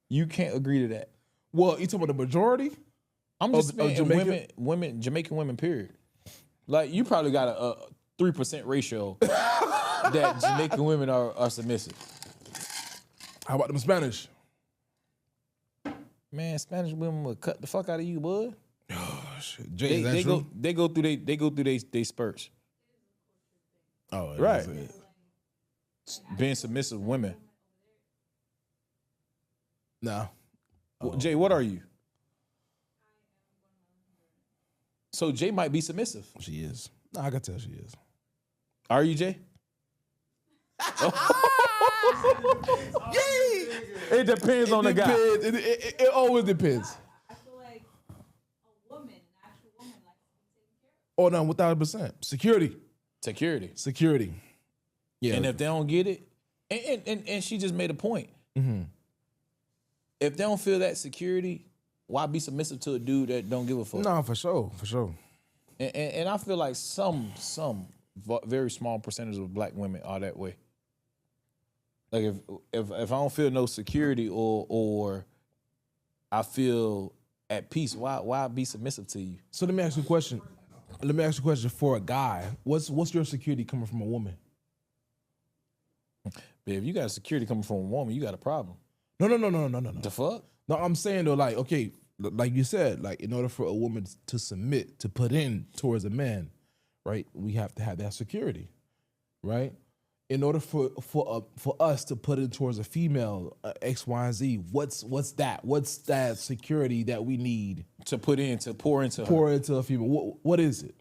You can't agree to that. Well, you talking about the majority? I'm just saying Jamaican? women, Jamaican women, period. Like you probably got a 3% ratio that Jamaican women are submissive. How about them Spanish? Man, Spanish women will cut the fuck out of you, bud. Oh shit, Jay, is that true? They go through they spurts. Oh, it Right. is it. Being submissive women. Nah. Jay, what are you? So Jay might be submissive. She is. No, I can tell she is. Are you, Jay? It depends on the guy. It always depends. I feel like a woman, an actual woman, likes to be taken care of. Oh no, 1,000%. Security. Security. Yeah. And if they don't get it, and she just made a point. Mm-hmm. If they don't feel that security, why be submissive to a dude that don't give a fuck? No, for sure. And I feel like some very small percentage of black women are that way. Like if I don't feel no security or I feel at peace, why be submissive to you? So let me ask you a question. For a guy. What's your security coming from a woman? But if you got security coming from a woman, you got a problem. No. The fuck? No, I'm saying though, like, okay, like you said, like in order for a woman to submit, to put in towards a man, right, we have to have that security, right? In order for us to put in towards a female, X, Y, and Z, what's that? What's that security that we need To pour into her. pour into a female? What is it?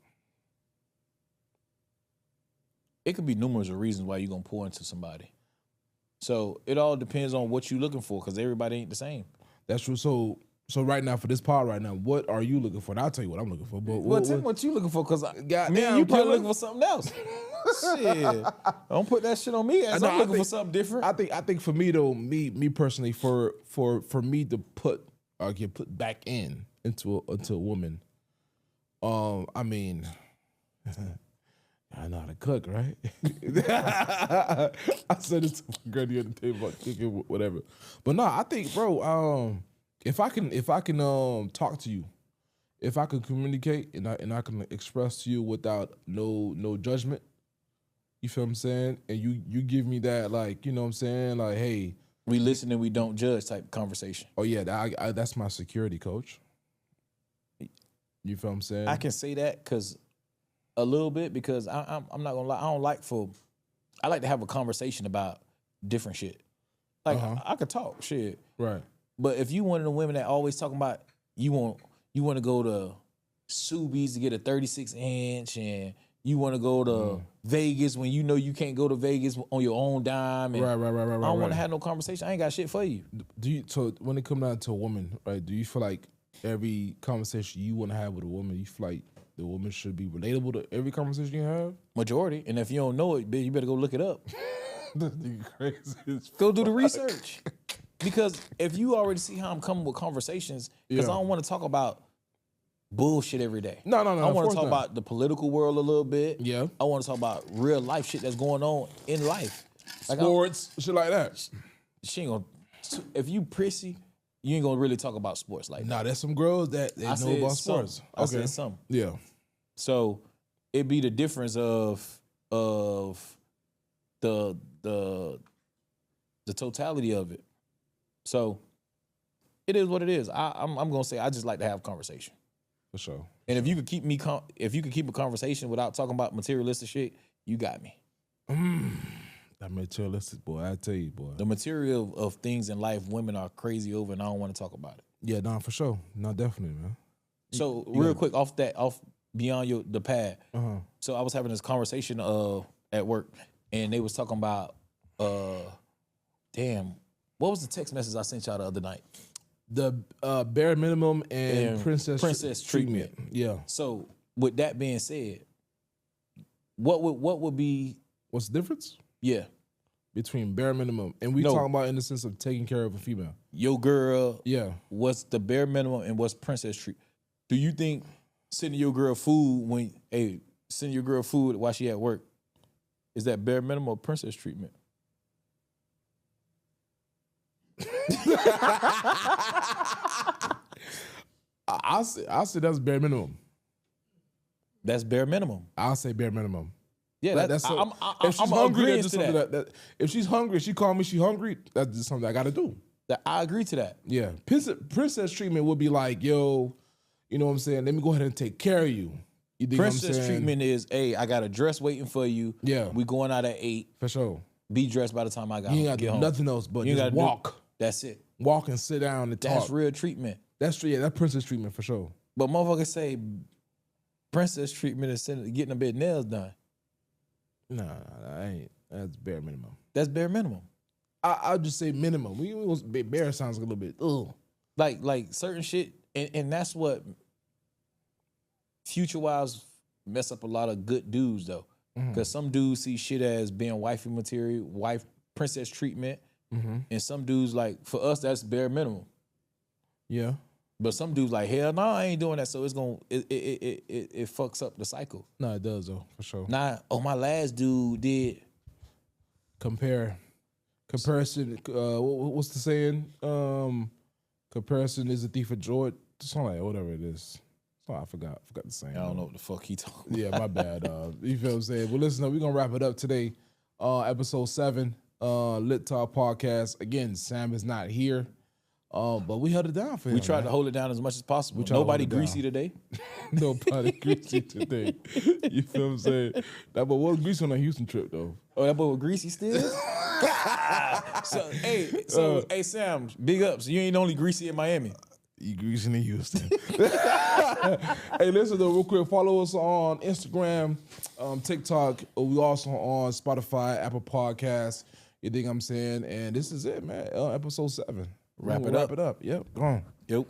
It could be numerous of reasons why you're gonna pour into somebody. So it all depends on what you're looking for, because everybody ain't the same. That's true. So right now, for this pod right now, what are you looking for? And I'll tell you what I'm looking for. But Tell me what you looking for, because Goddamn, man, you probably killer. looking for something else. Shit, don't put that shit on me. As No, I'm I looking for think- something different. I think for me though, me personally, for me to put get put back into a woman, I mean, I know how to cook, right? I said this to my granny at the table about cooking, whatever. But no, I think, bro, if I can talk to you, if I can communicate and I can express to you without no judgment, you feel what I'm saying? And you give me that, like, you know what I'm saying? Like, hey, We listen and we don't judge type conversation. oh yeah, that's my security, coach. You feel what I'm saying? I can say that a little bit because I'm not gonna lie. I like to have a conversation about different shit. Like I could talk shit, right. but if you one of the women that always talking about you want to go to Subies to get a 36-inch and you want to go to Vegas when you know you can't go to Vegas on your own dime. And Right. I don't want to have no conversation. I ain't got shit for you. So when it comes down to a woman, right? Do you feel like every conversation you want to have with a woman, you feel like the woman should be relatable to every conversation you have? Majority. And if you don't know it, bitch, you better go look it up. This nigga crazy as Go do the research. Because if you already see how I'm coming with conversations, because Yeah. I don't want to talk about bullshit every day. No, I of want course to talk not. about the political world a little bit. Yeah. I want to talk about real life shit that's going on in life. Like Sports, shit like that. she ain't gonna. If you prissy, you ain't gonna really talk about sports like that. Nah, there's some girls that they I know said about some. sports. I said some. Yeah. So it be the difference of the totality of it. So it is what it is. I'm gonna say I just like to have conversation. For sure. And if you could keep a conversation without talking about materialistic shit, you got me. That materialistic, boy, I tell you, boy. The material of things in life, women are crazy over, and I don't want to talk about it. Yeah, nah, for sure. No, definitely, man. So real quick, off beyond the pad. So I was having this conversation at work, and they was talking about damn, what was the text message I sent y'all the other night? The bare minimum and And princess treatment. Yeah. So with that being said, what would be What's the difference between bare minimum and we No. talking about in the sense of taking care of a female? your girl? Yeah. What's the bare minimum and what's princess treat? Do you think sending your girl food while she at work is that bare minimum or princess treatment? I say that's bare minimum. That's bare minimum. I'll say bare minimum. Yeah, Like, that's so- if she's I'm hungry, agreeing that's to just that. something that. If she's hungry, she call me, she hungry, that's just something I got to do. I agree to that. Yeah. Princess treatment would be like, yo, you know what I'm saying? Let me go ahead and take care of you. You dig what I'm Princess saying? treatment is, hey, I got a dress waiting for you. Yeah. We going out at 8. For sure. Be dressed by the time I You ain't got to get do home. nothing else but You ain't just gotta do- walk. That's it. Walk and sit down and That's talk. real treatment. That's true. Yeah, that's princess treatment for sure. But motherfuckers say princess treatment is getting a bit nails done. Nah, I ain't. That's bare minimum. That's bare minimum. I'll just say minimum. Bare sounds a little bit, ugh. Like certain shit, and that's what future wives mess up a lot of good dudes though. Because some dudes see shit as being wifey material, wife princess treatment, and some dudes like for us that's bare minimum. Yeah. But some dudes like hell no, I ain't doing that. So it's gonna it fucks up the cycle. No, it does though, for sure. Nah, my last dude did. Comparison. What's the saying? Comparison is a thief of joy. Something like whatever it is. Oh, I forgot the saying. I don't know what the fuck he talking. Yeah, my bad. You feel what I'm saying? Well, listen, we're gonna wrap it up today. Episode 7, Lit Talk Podcast. Again, Sam is not here. But we held it down for him. We tried man. to hold it down as much as possible. tried to hold Nobody it down. greasy today. Nobody greasy today. You feel what I'm saying? That boy was greasy on that Houston trip though. Oh, that boy was greasy still? Hey Sam, big ups. You ain't only greasy in Miami. You greasy in Houston. Hey, listen though, real quick. Follow us on Instagram, TikTok. We also on Spotify, Apple Podcasts. You think I'm saying? And this is it, man. Episode 7. Wrap We'll it wrap it up. Yep. Go on. Yep.